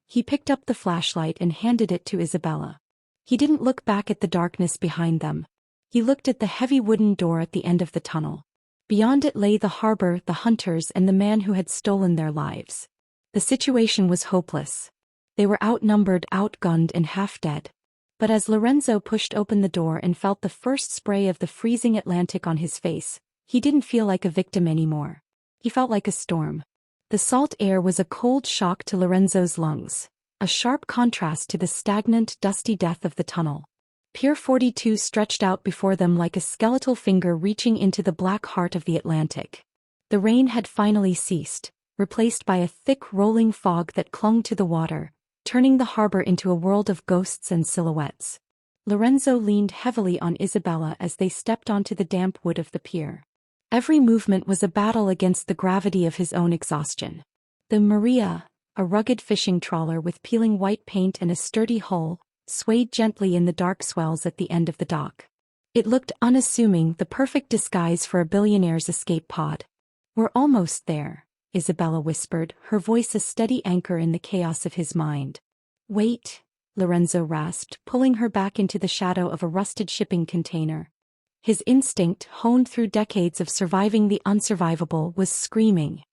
He picked up the flashlight and handed it to Isabella. He didn't look back at the darkness behind them. He looked at the heavy wooden door at the end of the tunnel. Beyond it lay the harbor, the hunters, and the man who had stolen their lives. The situation was hopeless. They were outnumbered, outgunned, and half-dead. But as Lorenzo pushed open the door and felt the first spray of the freezing Atlantic on his face, he didn't feel like a victim anymore. He felt like a storm. The salt air was a cold shock to Lorenzo's lungs, a sharp contrast to the stagnant, dusty death of the tunnel. Pier 42 stretched out before them like a skeletal finger reaching into the black heart of the Atlantic. The rain had finally ceased, replaced by a thick rolling fog that clung to the water, turning the harbor into a world of ghosts and silhouettes. Lorenzo leaned heavily on Isabella as they stepped onto the damp wood of the pier. Every movement was a battle against the gravity of his own exhaustion. The Maria, a rugged fishing trawler with peeling white paint and a sturdy hull, swayed gently in the dark swells at the end of the dock. It looked unassuming, the perfect disguise for a billionaire's escape pod. We're almost there, Isabella whispered, her voice a steady anchor in the chaos of his mind. Wait, Lorenzo rasped, pulling her back into the shadow of a rusted shipping container. His instinct, honed through decades of surviving the unsurvivable, was screaming.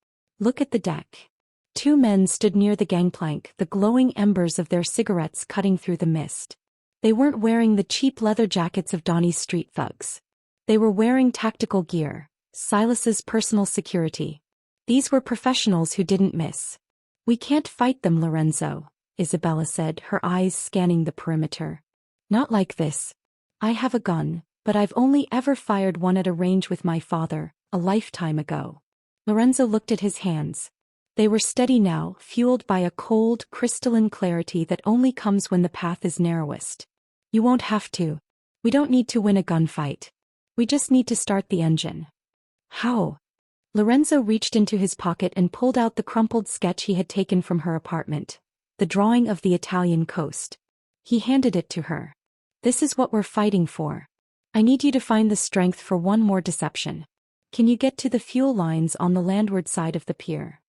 Look at the deck. Two men stood near the gangplank, the glowing embers of their cigarettes cutting through the mist. They weren't wearing the cheap leather jackets of Donnie's street thugs. They were wearing tactical gear, Silas's personal security. These were professionals who didn't miss. We can't fight them, Lorenzo, Isabella said, her eyes scanning the perimeter. Not like this. I have a gun, but I've only ever fired one at a range with my father, a lifetime ago. Lorenzo looked at his hands. They were steady now, fueled by a cold, crystalline clarity that only comes when the path is narrowest. You won't have to. We don't need to win a gunfight. We just need to start the engine. How? Lorenzo reached into his pocket and pulled out the crumpled sketch he had taken from her apartment. The drawing of the Italian coast. He handed it to her. This is what we're fighting for. I need you to find the strength for one more deception. Can you get to the fuel lines on the landward side of the pier?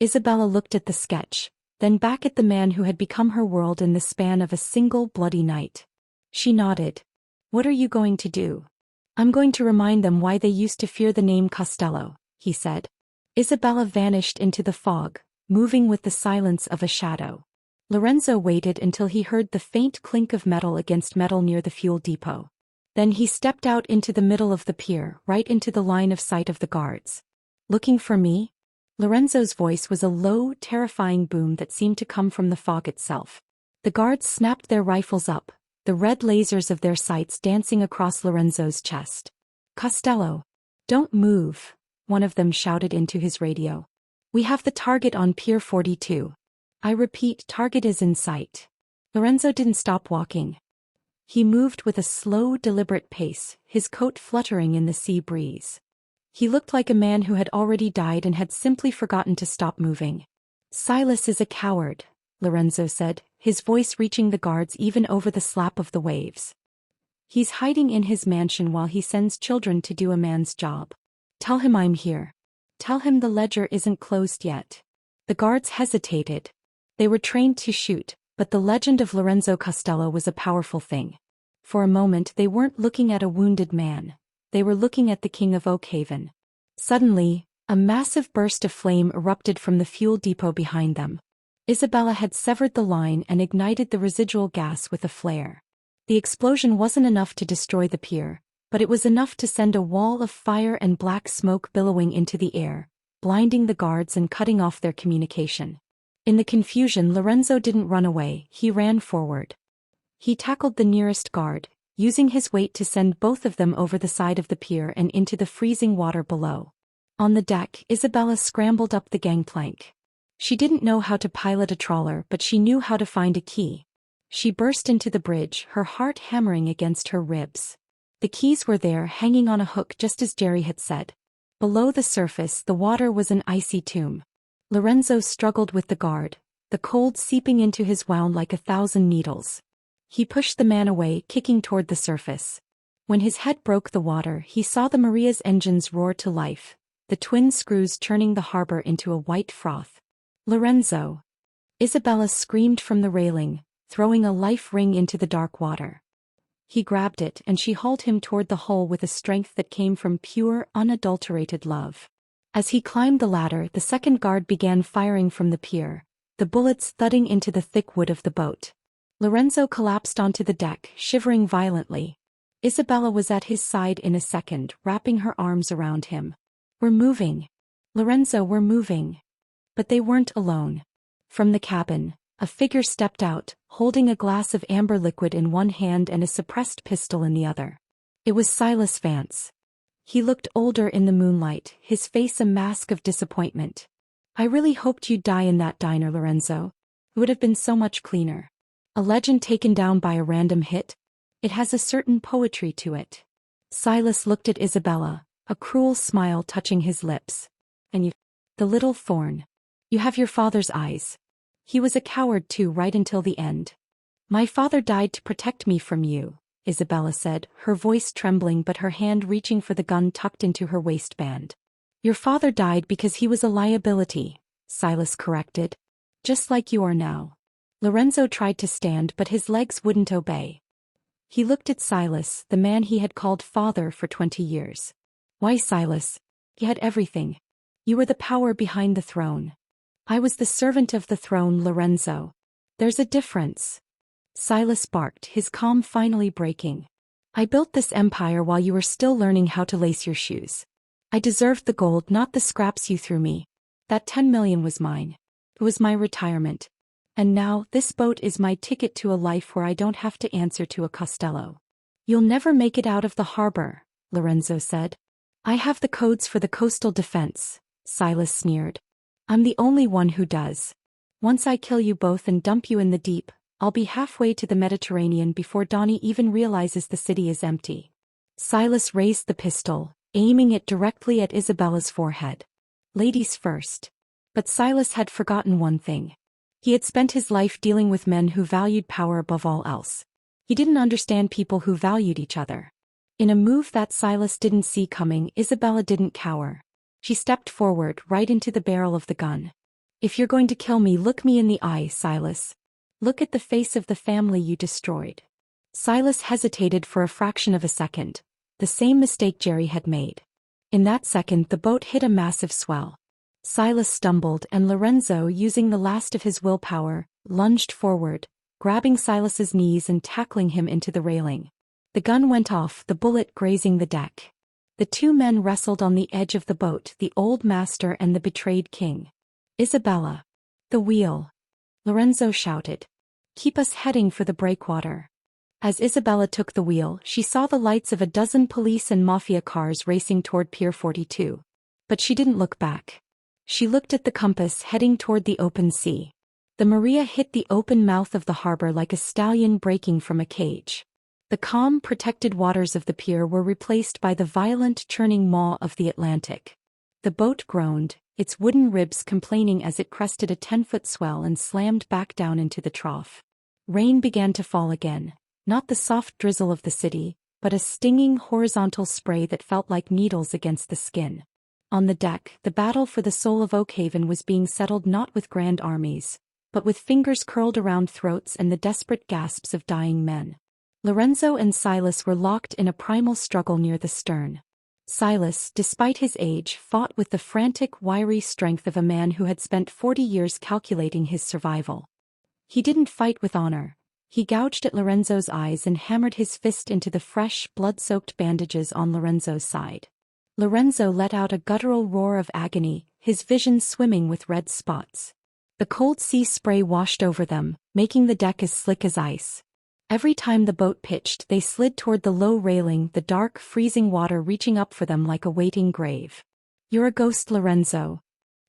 Isabella looked at the sketch, then back at the man who had become her world in the span of a single bloody night. She nodded. What are you going to do? I'm going to remind them why they used to fear the name Costello, he said. Isabella vanished into the fog, moving with the silence of a shadow. Lorenzo waited until he heard the faint clink of metal against metal near the fuel depot. Then he stepped out into the middle of the pier, right into the line of sight of the guards. Looking for me? Lorenzo's voice was a low, terrifying boom that seemed to come from the fog itself. The guards snapped their rifles up, the red lasers of their sights dancing across Lorenzo's chest. Costello. Don't move, one of them shouted into his radio. We have the target on Pier 42. I repeat, target is in sight. Lorenzo didn't stop walking. He moved with a slow, deliberate pace, his coat fluttering in the sea breeze. He looked like a man who had already died and had simply forgotten to stop moving. "Silas is a coward," Lorenzo said, his voice reaching the guards even over the slap of the waves. "He's hiding in his mansion while he sends children to do a man's job. Tell him I'm here. Tell him the ledger isn't closed yet." The guards hesitated. They were trained to shoot, but the legend of Lorenzo Costello was a powerful thing. For a moment they weren't looking at a wounded man. They were looking at the king of Oakhaven. Suddenly, a massive burst of flame erupted from the fuel depot behind them. Isabella had severed the line and ignited the residual gas with a flare. The explosion wasn't enough to destroy the pier, but it was enough to send a wall of fire and black smoke billowing into the air, blinding the guards and cutting off their communication. In the confusion, Lorenzo didn't run away, he ran forward. He tackled the nearest guard, using his weight to send both of them over the side of the pier and into the freezing water below. On the deck, Isabella scrambled up the gangplank. She didn't know how to pilot a trawler, but she knew how to find a key. She burst into the bridge, her heart hammering against her ribs. The keys were there, hanging on a hook just as Jerry had said. Below the surface, the water was an icy tomb. Lorenzo struggled with the guard, the cold seeping into his wound like 1,000 needles. He pushed the man away, kicking toward the surface. When his head broke the water, he saw the Maria's engines roar to life, the twin screws churning the harbor into a white froth. "Lorenzo!" Isabella screamed from the railing, throwing a life ring into the dark water. He grabbed it and she hauled him toward the hull with a strength that came from pure, unadulterated love. As he climbed the ladder, the second guard began firing from the pier, the bullets thudding into the thick wood of the boat. Lorenzo collapsed onto the deck, shivering violently. Isabella was at his side in a second, wrapping her arms around him. "We're moving. Lorenzo, we're moving." But they weren't alone. From the cabin, a figure stepped out, holding a glass of amber liquid in one hand and a suppressed pistol in the other. It was Silas Vance. He looked older in the moonlight, his face a mask of disappointment. "I really hoped you'd die in that diner, Lorenzo. It would have been so much cleaner. A legend taken down by a random hit? It has a certain poetry to it." Silas looked at Isabella, a cruel smile touching his lips. "And you, the little thorn. You have your father's eyes. He was a coward too right until the end." "My father died to protect me from you," Isabella said, her voice trembling but her hand reaching for the gun tucked into her waistband. "Your father died because he was a liability," Silas corrected. "Just like you are now." Lorenzo tried to stand but his legs wouldn't obey. He looked at Silas, the man he had called father for 20 years. "Why, Silas? You had everything. You were the power behind the throne." "I was the servant of the throne, Lorenzo. There's a difference." Silas barked, his calm finally breaking. "I built this empire while you were still learning how to lace your shoes. I deserved the gold, not the scraps you threw me. That 10 million was mine. It was my retirement. And now, this boat is my ticket to a life where I don't have to answer to a Costello." "You'll never make it out of the harbor," Lorenzo said. "I have the codes for the coastal defense," Silas sneered. "I'm the only one who does. Once I kill you both and dump you in the deep, I'll be halfway to the Mediterranean before Donnie even realizes the city is empty." Silas raised the pistol, aiming it directly at Isabella's forehead. Ladies first. But Silas had forgotten one thing. He had spent his life dealing with men who valued power above all else. He didn't understand people who valued each other. In a move that Silas didn't see coming, Isabella didn't cower. She stepped forward, right into the barrel of the gun. "If you're going to kill me, look me in the eye, Silas. Look at the face of the family you destroyed." Silas hesitated for a fraction of a second, the same mistake Jerry had made. In that second the boat hit a massive swell. Silas stumbled and Lorenzo, using the last of his willpower, lunged forward, grabbing Silas's knees and tackling him into the railing. The gun went off, the bullet grazing the deck. The two men wrestled on the edge of the boat, the old master and the betrayed king. "Isabella. The wheel," Lorenzo shouted. "Keep us heading for the breakwater." As Isabella took the wheel, she saw the lights of a dozen police and mafia cars racing toward Pier 42. But she didn't look back. She looked at the compass heading toward the open sea. The Maria hit the open mouth of the harbor like a stallion breaking from a cage. The calm, protected waters of the pier were replaced by the violent, churning maw of the Atlantic. The boat groaned, its wooden ribs complaining as it crested a 10-foot swell and slammed back down into the trough. Rain began to fall again, not the soft drizzle of the city, but a stinging horizontal spray that felt like needles against the skin. On the deck, the battle for the soul of Oakhaven was being settled not with grand armies, but with fingers curled around throats and the desperate gasps of dying men. Lorenzo and Silas were locked in a primal struggle near the stern. Silas, despite his age, fought with the frantic, wiry strength of a man who had spent 40 years calculating his survival. He didn't fight with honor. He gouged at Lorenzo's eyes and hammered his fist into the fresh, blood-soaked bandages on Lorenzo's side. Lorenzo let out a guttural roar of agony, his vision swimming with red spots. The cold sea spray washed over them, making the deck as slick as ice. Every time the boat pitched, they slid toward the low railing, the dark, freezing water reaching up for them like a waiting grave. "You're a ghost, Lorenzo,"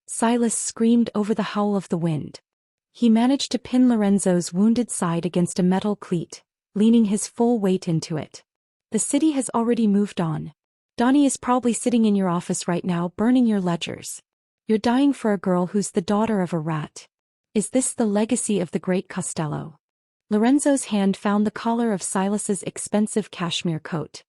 Silas screamed over the howl of the wind. He managed to pin Lorenzo's wounded side against a metal cleat, leaning his full weight into it. "The city has already moved on. Donnie is probably sitting in your office right now burning your ledgers. You're dying for a girl who's the daughter of a rat. Is this the legacy of the great Costello?" Lorenzo's hand found the collar of Silas's expensive cashmere coat.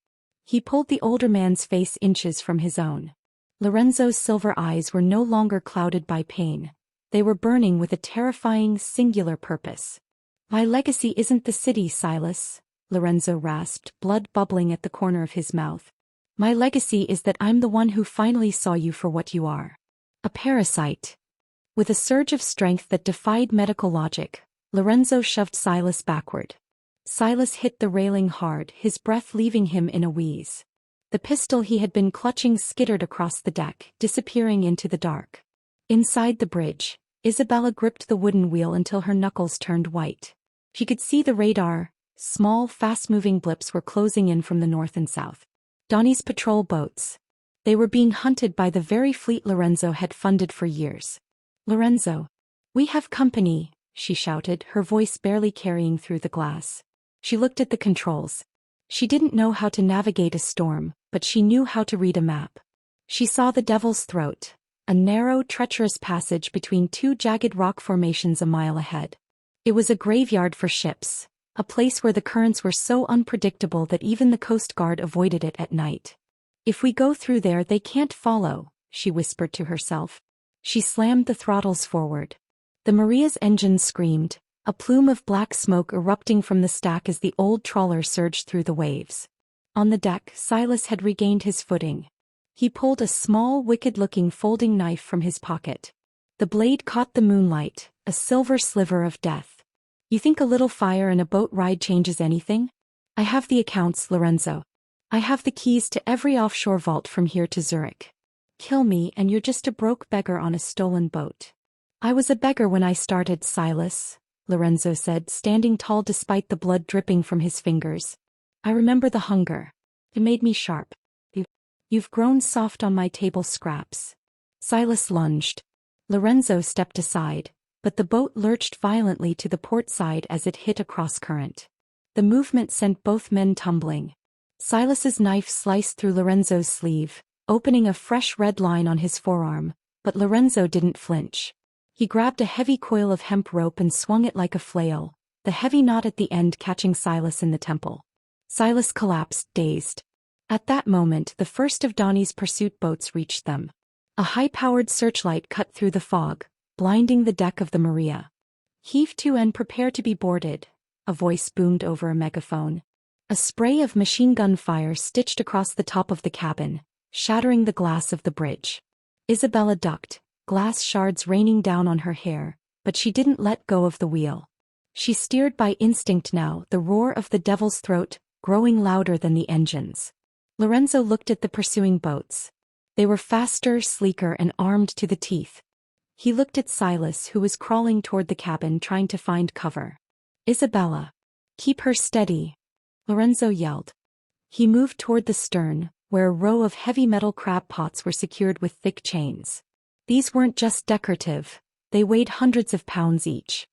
He pulled the older man's face inches from his own. Lorenzo's silver eyes were no longer clouded by pain. They were burning with a terrifying, singular purpose. "My legacy isn't the city, Silas," Lorenzo rasped, blood bubbling at the corner of his mouth. "My legacy is that I'm the one who finally saw you for what you are. A parasite." With a surge of strength that defied medical logic, Lorenzo shoved Silas backward. Silas hit the railing hard, his breath leaving him in a wheeze. The pistol he had been clutching skittered across the deck, disappearing into the dark. Inside the bridge, Isabella gripped the wooden wheel until her knuckles turned white. She could see the radar. Small, fast-moving blips were closing in from the north and south. Donnie's patrol boats. They were being hunted by the very fleet Lorenzo had funded for years. "Lorenzo, we have company," she shouted, her voice barely carrying through the glass. She looked at the controls. She didn't know how to navigate a storm, but she knew how to read a map. She saw the Devil's Throat, a narrow, treacherous passage between two jagged rock formations a mile ahead. It was a graveyard for ships, a place where the currents were so unpredictable that even the Coast Guard avoided it at night. "If we go through there, they can't follow," she whispered to herself. She slammed the throttles forward. The Maria's engine screamed, a plume of black smoke erupting from the stack as the old trawler surged through the waves. On the deck, Silas had regained his footing. He pulled a small, wicked-looking folding knife from his pocket. The blade caught the moonlight, a silver sliver of death. "You think a little fire and a boat ride changes anything? I have the accounts, Lorenzo. I have the keys to every offshore vault from here to Zurich. Kill me and you're just a broke beggar on a stolen boat." "I was a beggar when I started, Silas," Lorenzo said, standing tall despite the blood dripping from his fingers. "I remember the hunger. It made me sharp. You've grown soft on my table scraps." Silas lunged. Lorenzo stepped aside, but the boat lurched violently to the port side as it hit a cross-current. The movement sent both men tumbling. Silas's knife sliced through Lorenzo's sleeve, opening a fresh red line on his forearm, but Lorenzo didn't flinch. He grabbed a heavy coil of hemp rope and swung it like a flail, the heavy knot at the end catching Silas in the temple. Silas collapsed, dazed. At that moment, the first of Donnie's pursuit boats reached them. A high-powered searchlight cut through the fog, blinding the deck of the Maria. "Heave to and prepare to be boarded," a voice boomed over a megaphone. A spray of machine gun fire stitched across the top of the cabin, shattering the glass of the bridge. Isabella ducked, glass shards raining down on her hair, but she didn't let go of the wheel. She steered by instinct now, the roar of the Devil's Throat growing louder than the engines. Lorenzo looked at the pursuing boats. They were faster, sleeker, and armed to the teeth. He looked at Silas, who was crawling toward the cabin trying to find cover. "Isabella, keep her steady," Lorenzo yelled. He moved toward the stern, where a row of heavy metal crab pots were secured with thick chains. These weren't just decorative, they weighed hundreds of pounds each.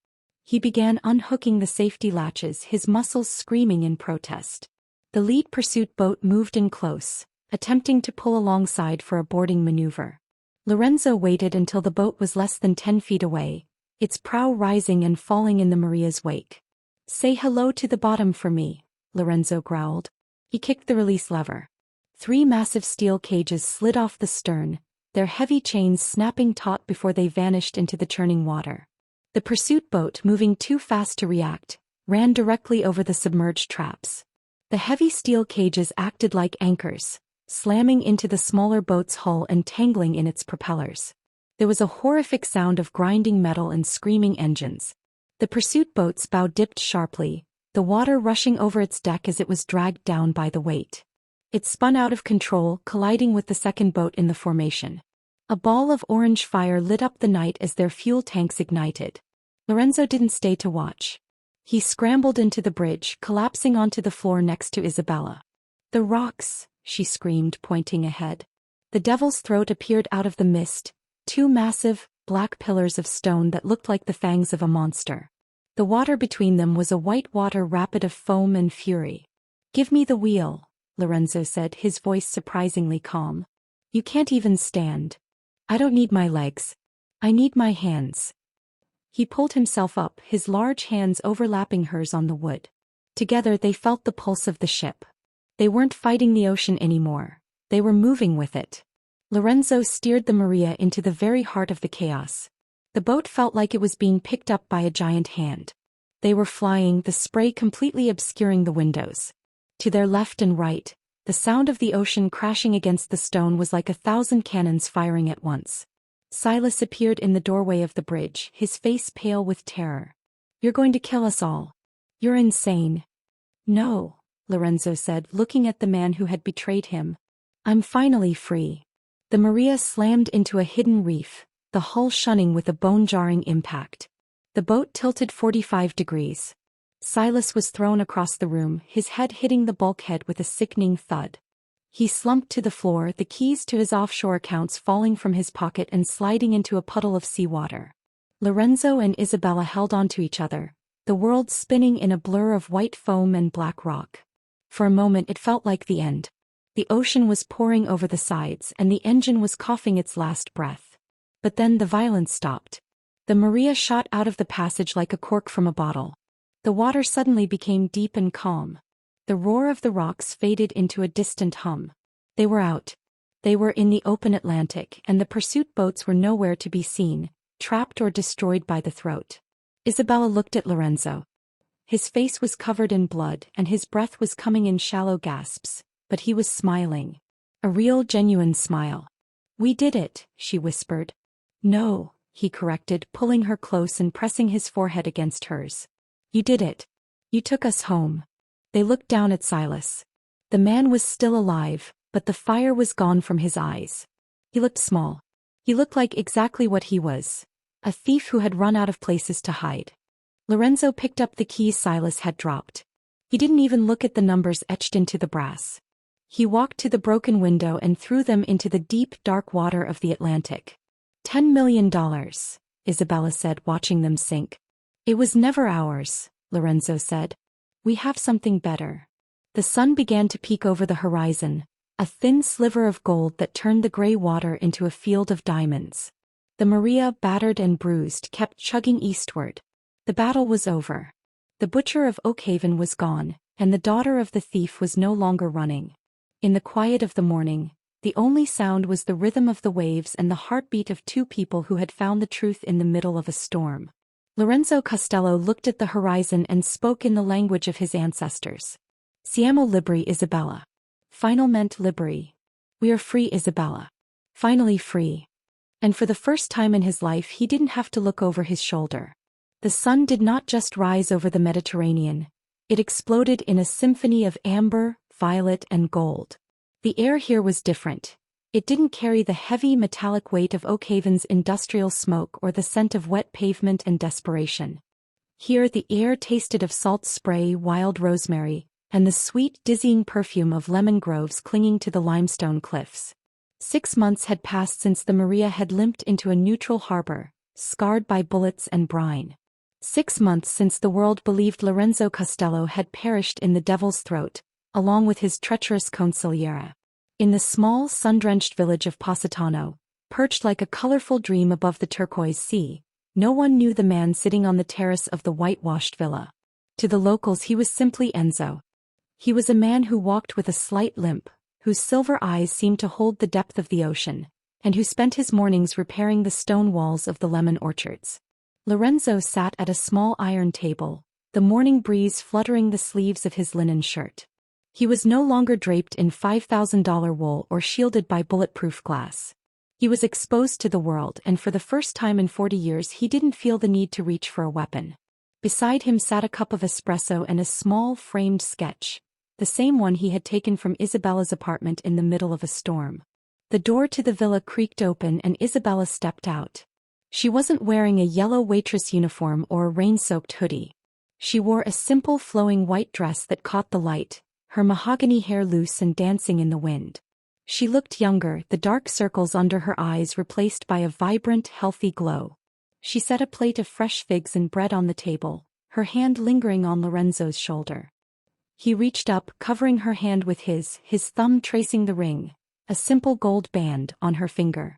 He began unhooking the safety latches, his muscles screaming in protest. The lead pursuit boat moved in close, attempting to pull alongside for a boarding maneuver. Lorenzo waited until the boat was less than 10 feet away, its prow rising and falling in the Maria's wake. "Say hello to the bottom for me," Lorenzo growled. He kicked the release lever. 3 massive steel cages slid off the stern, their heavy chains snapping taut before they vanished into the churning water. The pursuit boat, moving too fast to react, ran directly over the submerged traps. The heavy steel cages acted like anchors, slamming into the smaller boat's hull and tangling in its propellers. There was a horrific sound of grinding metal and screaming engines. The pursuit boat's bow dipped sharply, the water rushing over its deck as it was dragged down by the weight. It spun out of control, colliding with the second boat in the formation. A ball of orange fire lit up the night as their fuel tanks ignited. Lorenzo didn't stay to watch. He scrambled into the bridge, collapsing onto the floor next to Isabella. "The rocks," she screamed, pointing ahead. The Devil's Throat appeared out of the mist, 2 massive, black pillars of stone that looked like the fangs of a monster. The water between them was a white-water rapid of foam and fury. "Give me the wheel," Lorenzo said, his voice surprisingly calm. "You can't even stand." "I don't need my legs. I need my hands." He pulled himself up, his large hands overlapping hers on the wood. Together they felt the pulse of the ship. They weren't fighting the ocean anymore. They were moving with it. Lorenzo steered the Maria into the very heart of the chaos. The boat felt like it was being picked up by a giant hand. They were flying, the spray completely obscuring the windows. To their left and right, the sound of the ocean crashing against the stone was like 1,000 cannons firing at once. Silas appeared in the doorway of the bridge, his face pale with terror. "You're going to kill us all. You're insane." "No," Lorenzo said, looking at the man who had betrayed him. "I'm finally free." The Maria slammed into a hidden reef, the hull shunning with a bone-jarring impact. The boat tilted 45 degrees. Silas was thrown across the room, his head hitting the bulkhead with a sickening thud. He slumped to the floor, the keys to his offshore accounts falling from his pocket and sliding into a puddle of seawater. Lorenzo and Isabella held onto each other, the world spinning in a blur of white foam and black rock. For a moment it felt like the end. The ocean was pouring over the sides and the engine was coughing its last breath. But then the violence stopped. The Maria shot out of the passage like a cork from a bottle. The water suddenly became deep and calm. The roar of the rocks faded into a distant hum. They were out. They were in the open Atlantic, and the pursuit boats were nowhere to be seen, trapped or destroyed by the throat. Isabella looked at Lorenzo. His face was covered in blood, and his breath was coming in shallow gasps, but he was smiling. A real, genuine smile. "We did it," she whispered. "No," he corrected, pulling her close and pressing his forehead against hers. "You did it. You took us home." They looked down at Silas. The man was still alive, but the fire was gone from his eyes. He looked small. He looked like exactly what he was, a thief who had run out of places to hide. Lorenzo picked up the keys Silas had dropped. He didn't even look at the numbers etched into the brass. He walked to the broken window and threw them into the deep, dark water of the Atlantic. $10 million, Isabella said, watching them sink. "It was never ours," Lorenzo said. "We have something better." The sun began to peek over the horizon, a thin sliver of gold that turned the gray water into a field of diamonds. The Maria, battered and bruised, kept chugging eastward. The battle was over. The butcher of Oakhaven was gone, and the daughter of the thief was no longer running. In the quiet of the morning, the only sound was the rhythm of the waves and the heartbeat of 2 people who had found the truth in the middle of a storm. Lorenzo Costello looked at the horizon and spoke in the language of his ancestors. "Siamo liberi, Isabella." Final meant liberi. "We are free, Isabella. Finally free." And for the first time in his life he didn't have to look over his shoulder. The sun did not just rise over the Mediterranean. It exploded in a symphony of amber, violet, and gold. The air here was different. It didn't carry the heavy metallic weight of Oakhaven's industrial smoke or the scent of wet pavement and desperation. Here the air tasted of salt spray, wild rosemary, and the sweet, dizzying perfume of lemon groves clinging to the limestone cliffs. 6 months had passed since the Maria had limped into a neutral harbor, scarred by bullets and brine. 6 months since the world believed Lorenzo Costello had perished in the Devil's Throat, along with his treacherous consigliere. In the small, sun-drenched village of Positano, perched like a colorful dream above the turquoise sea, no one knew the man sitting on the terrace of the whitewashed villa. To the locals he was simply Enzo. He was a man who walked with a slight limp, whose silver eyes seemed to hold the depth of the ocean, and who spent his mornings repairing the stone walls of the lemon orchards. Lorenzo sat at a small iron table, the morning breeze fluttering the sleeves of his linen shirt. He was no longer draped in $5,000 wool or shielded by bulletproof glass. He was exposed to the world, and for the first time in 40 years he didn't feel the need to reach for a weapon. Beside him sat a cup of espresso and a small framed sketch, the same one he had taken from Isabella's apartment in the middle of a storm. The door to the villa creaked open and Isabella stepped out. She wasn't wearing a yellow waitress uniform or a rain-soaked hoodie. She wore a simple flowing white dress that caught the light, her mahogany hair loose and dancing in the wind. She looked younger, the dark circles under her eyes replaced by a vibrant, healthy glow. She set a plate of fresh figs and bread on the table, her hand lingering on Lorenzo's shoulder. He reached up, covering her hand with his thumb tracing the ring, a simple gold band, on her finger.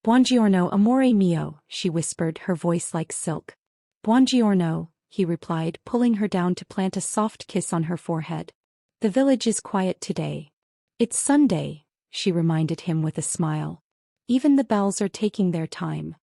"Buongiorno, amore mio," she whispered, her voice like silk. "Buongiorno," he replied, pulling her down to plant a soft kiss on her forehead. "The village is quiet today. It's Sunday," she reminded him with a smile. "Even the bells are taking their time."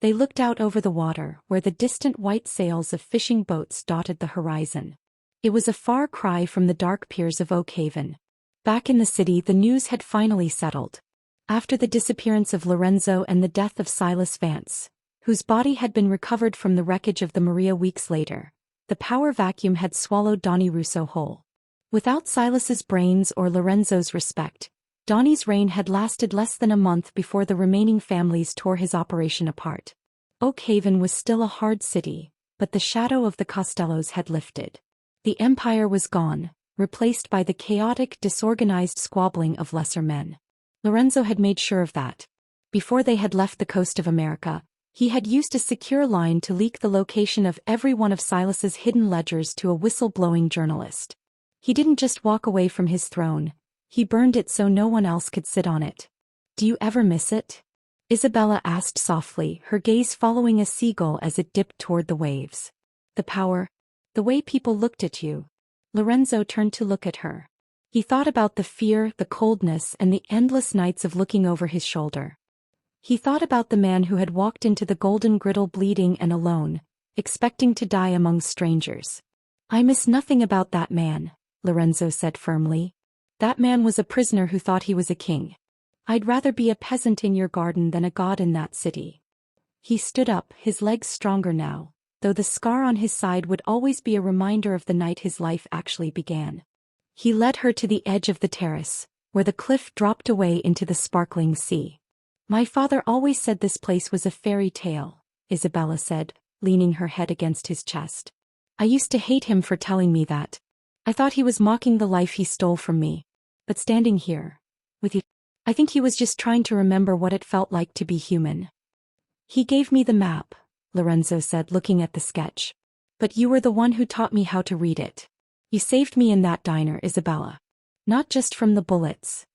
They looked out over the water, where the distant white sails of fishing boats dotted the horizon. It was a far cry from the dark piers of Oak Haven. Back in the city, the news had finally settled. After the disappearance of Lorenzo and the death of Silas Vance, whose body had been recovered from the wreckage of the Maria weeks later, the power vacuum had swallowed Donnie Russo whole. Without Silas's brains or Lorenzo's respect, Donnie's reign had lasted less than a month before the remaining families tore his operation apart. Oak Haven was still a hard city, but the shadow of the Costellos had lifted. The empire was gone, replaced by the chaotic, disorganized squabbling of lesser men. Lorenzo had made sure of that. Before they had left the coast of America, he had used a secure line to leak the location of every one of Silas's hidden ledgers to a whistle-blowing journalist. He didn't just walk away from his throne, he burned it so no one else could sit on it. "Do you ever miss it?" Isabella asked softly, her gaze following a seagull as it dipped toward the waves. "The power? The way people looked at you." Lorenzo turned to look at her. He thought about the fear, the coldness, and the endless nights of looking over his shoulder. He thought about the man who had walked into the Golden Griddle bleeding and alone, expecting to die among strangers. "I miss nothing about that man," Lorenzo said firmly. "That man was a prisoner who thought he was a king. I'd rather be a peasant in your garden than a god in that city." He stood up, his legs stronger now, though the scar on his side would always be a reminder of the night his life actually began. He led her to the edge of the terrace, where the cliff dropped away into the sparkling sea. "My father always said this place was a fairy tale," Isabella said, leaning her head against his chest. "I used to hate him for telling me that. I thought he was mocking the life he stole from me. But standing here, with you, I think he was just trying to remember what it felt like to be human." "He gave me the map," Lorenzo said, looking at the sketch. "But you were the one who taught me how to read it. You saved me in that diner, Isabella. Not just from the bullets."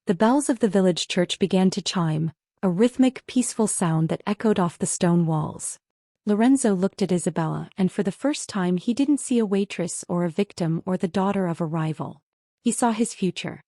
The bells of the village church began to chime, a rhythmic, peaceful sound that echoed off the stone walls. Lorenzo looked at Isabella, and for the first time he didn't see a waitress or a victim or the daughter of a rival. He saw his future.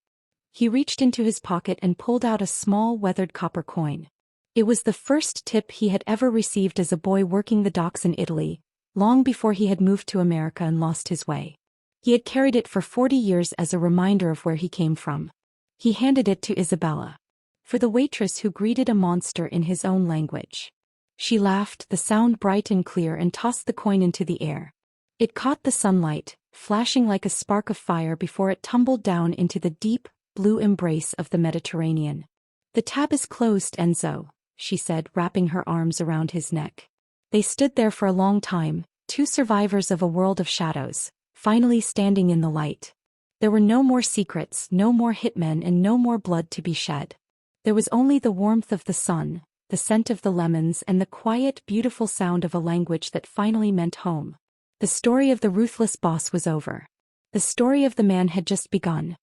He reached into his pocket and pulled out a small, weathered copper coin. It was the first tip he had ever received as a boy working the docks in Italy, long before he had moved to America and lost his way. He had carried it for 40 years as a reminder of where he came from. He handed it to Isabella. "For the waitress who greeted a monster in his own language." She laughed, the sound bright and clear, and tossed the coin into the air. It caught the sunlight, flashing like a spark of fire before it tumbled down into the deep, blue embrace of the Mediterranean. "The tab is closed, Enzo," she said, wrapping her arms around his neck. They stood there for a long time, two survivors of a world of shadows, finally standing in the light. There were no more secrets, no more hitmen, and no more blood to be shed. There was only the warmth of the sun, the scent of the lemons, and the quiet, beautiful sound of a language that finally meant home. The story of the ruthless boss was over. The story of the man had just begun.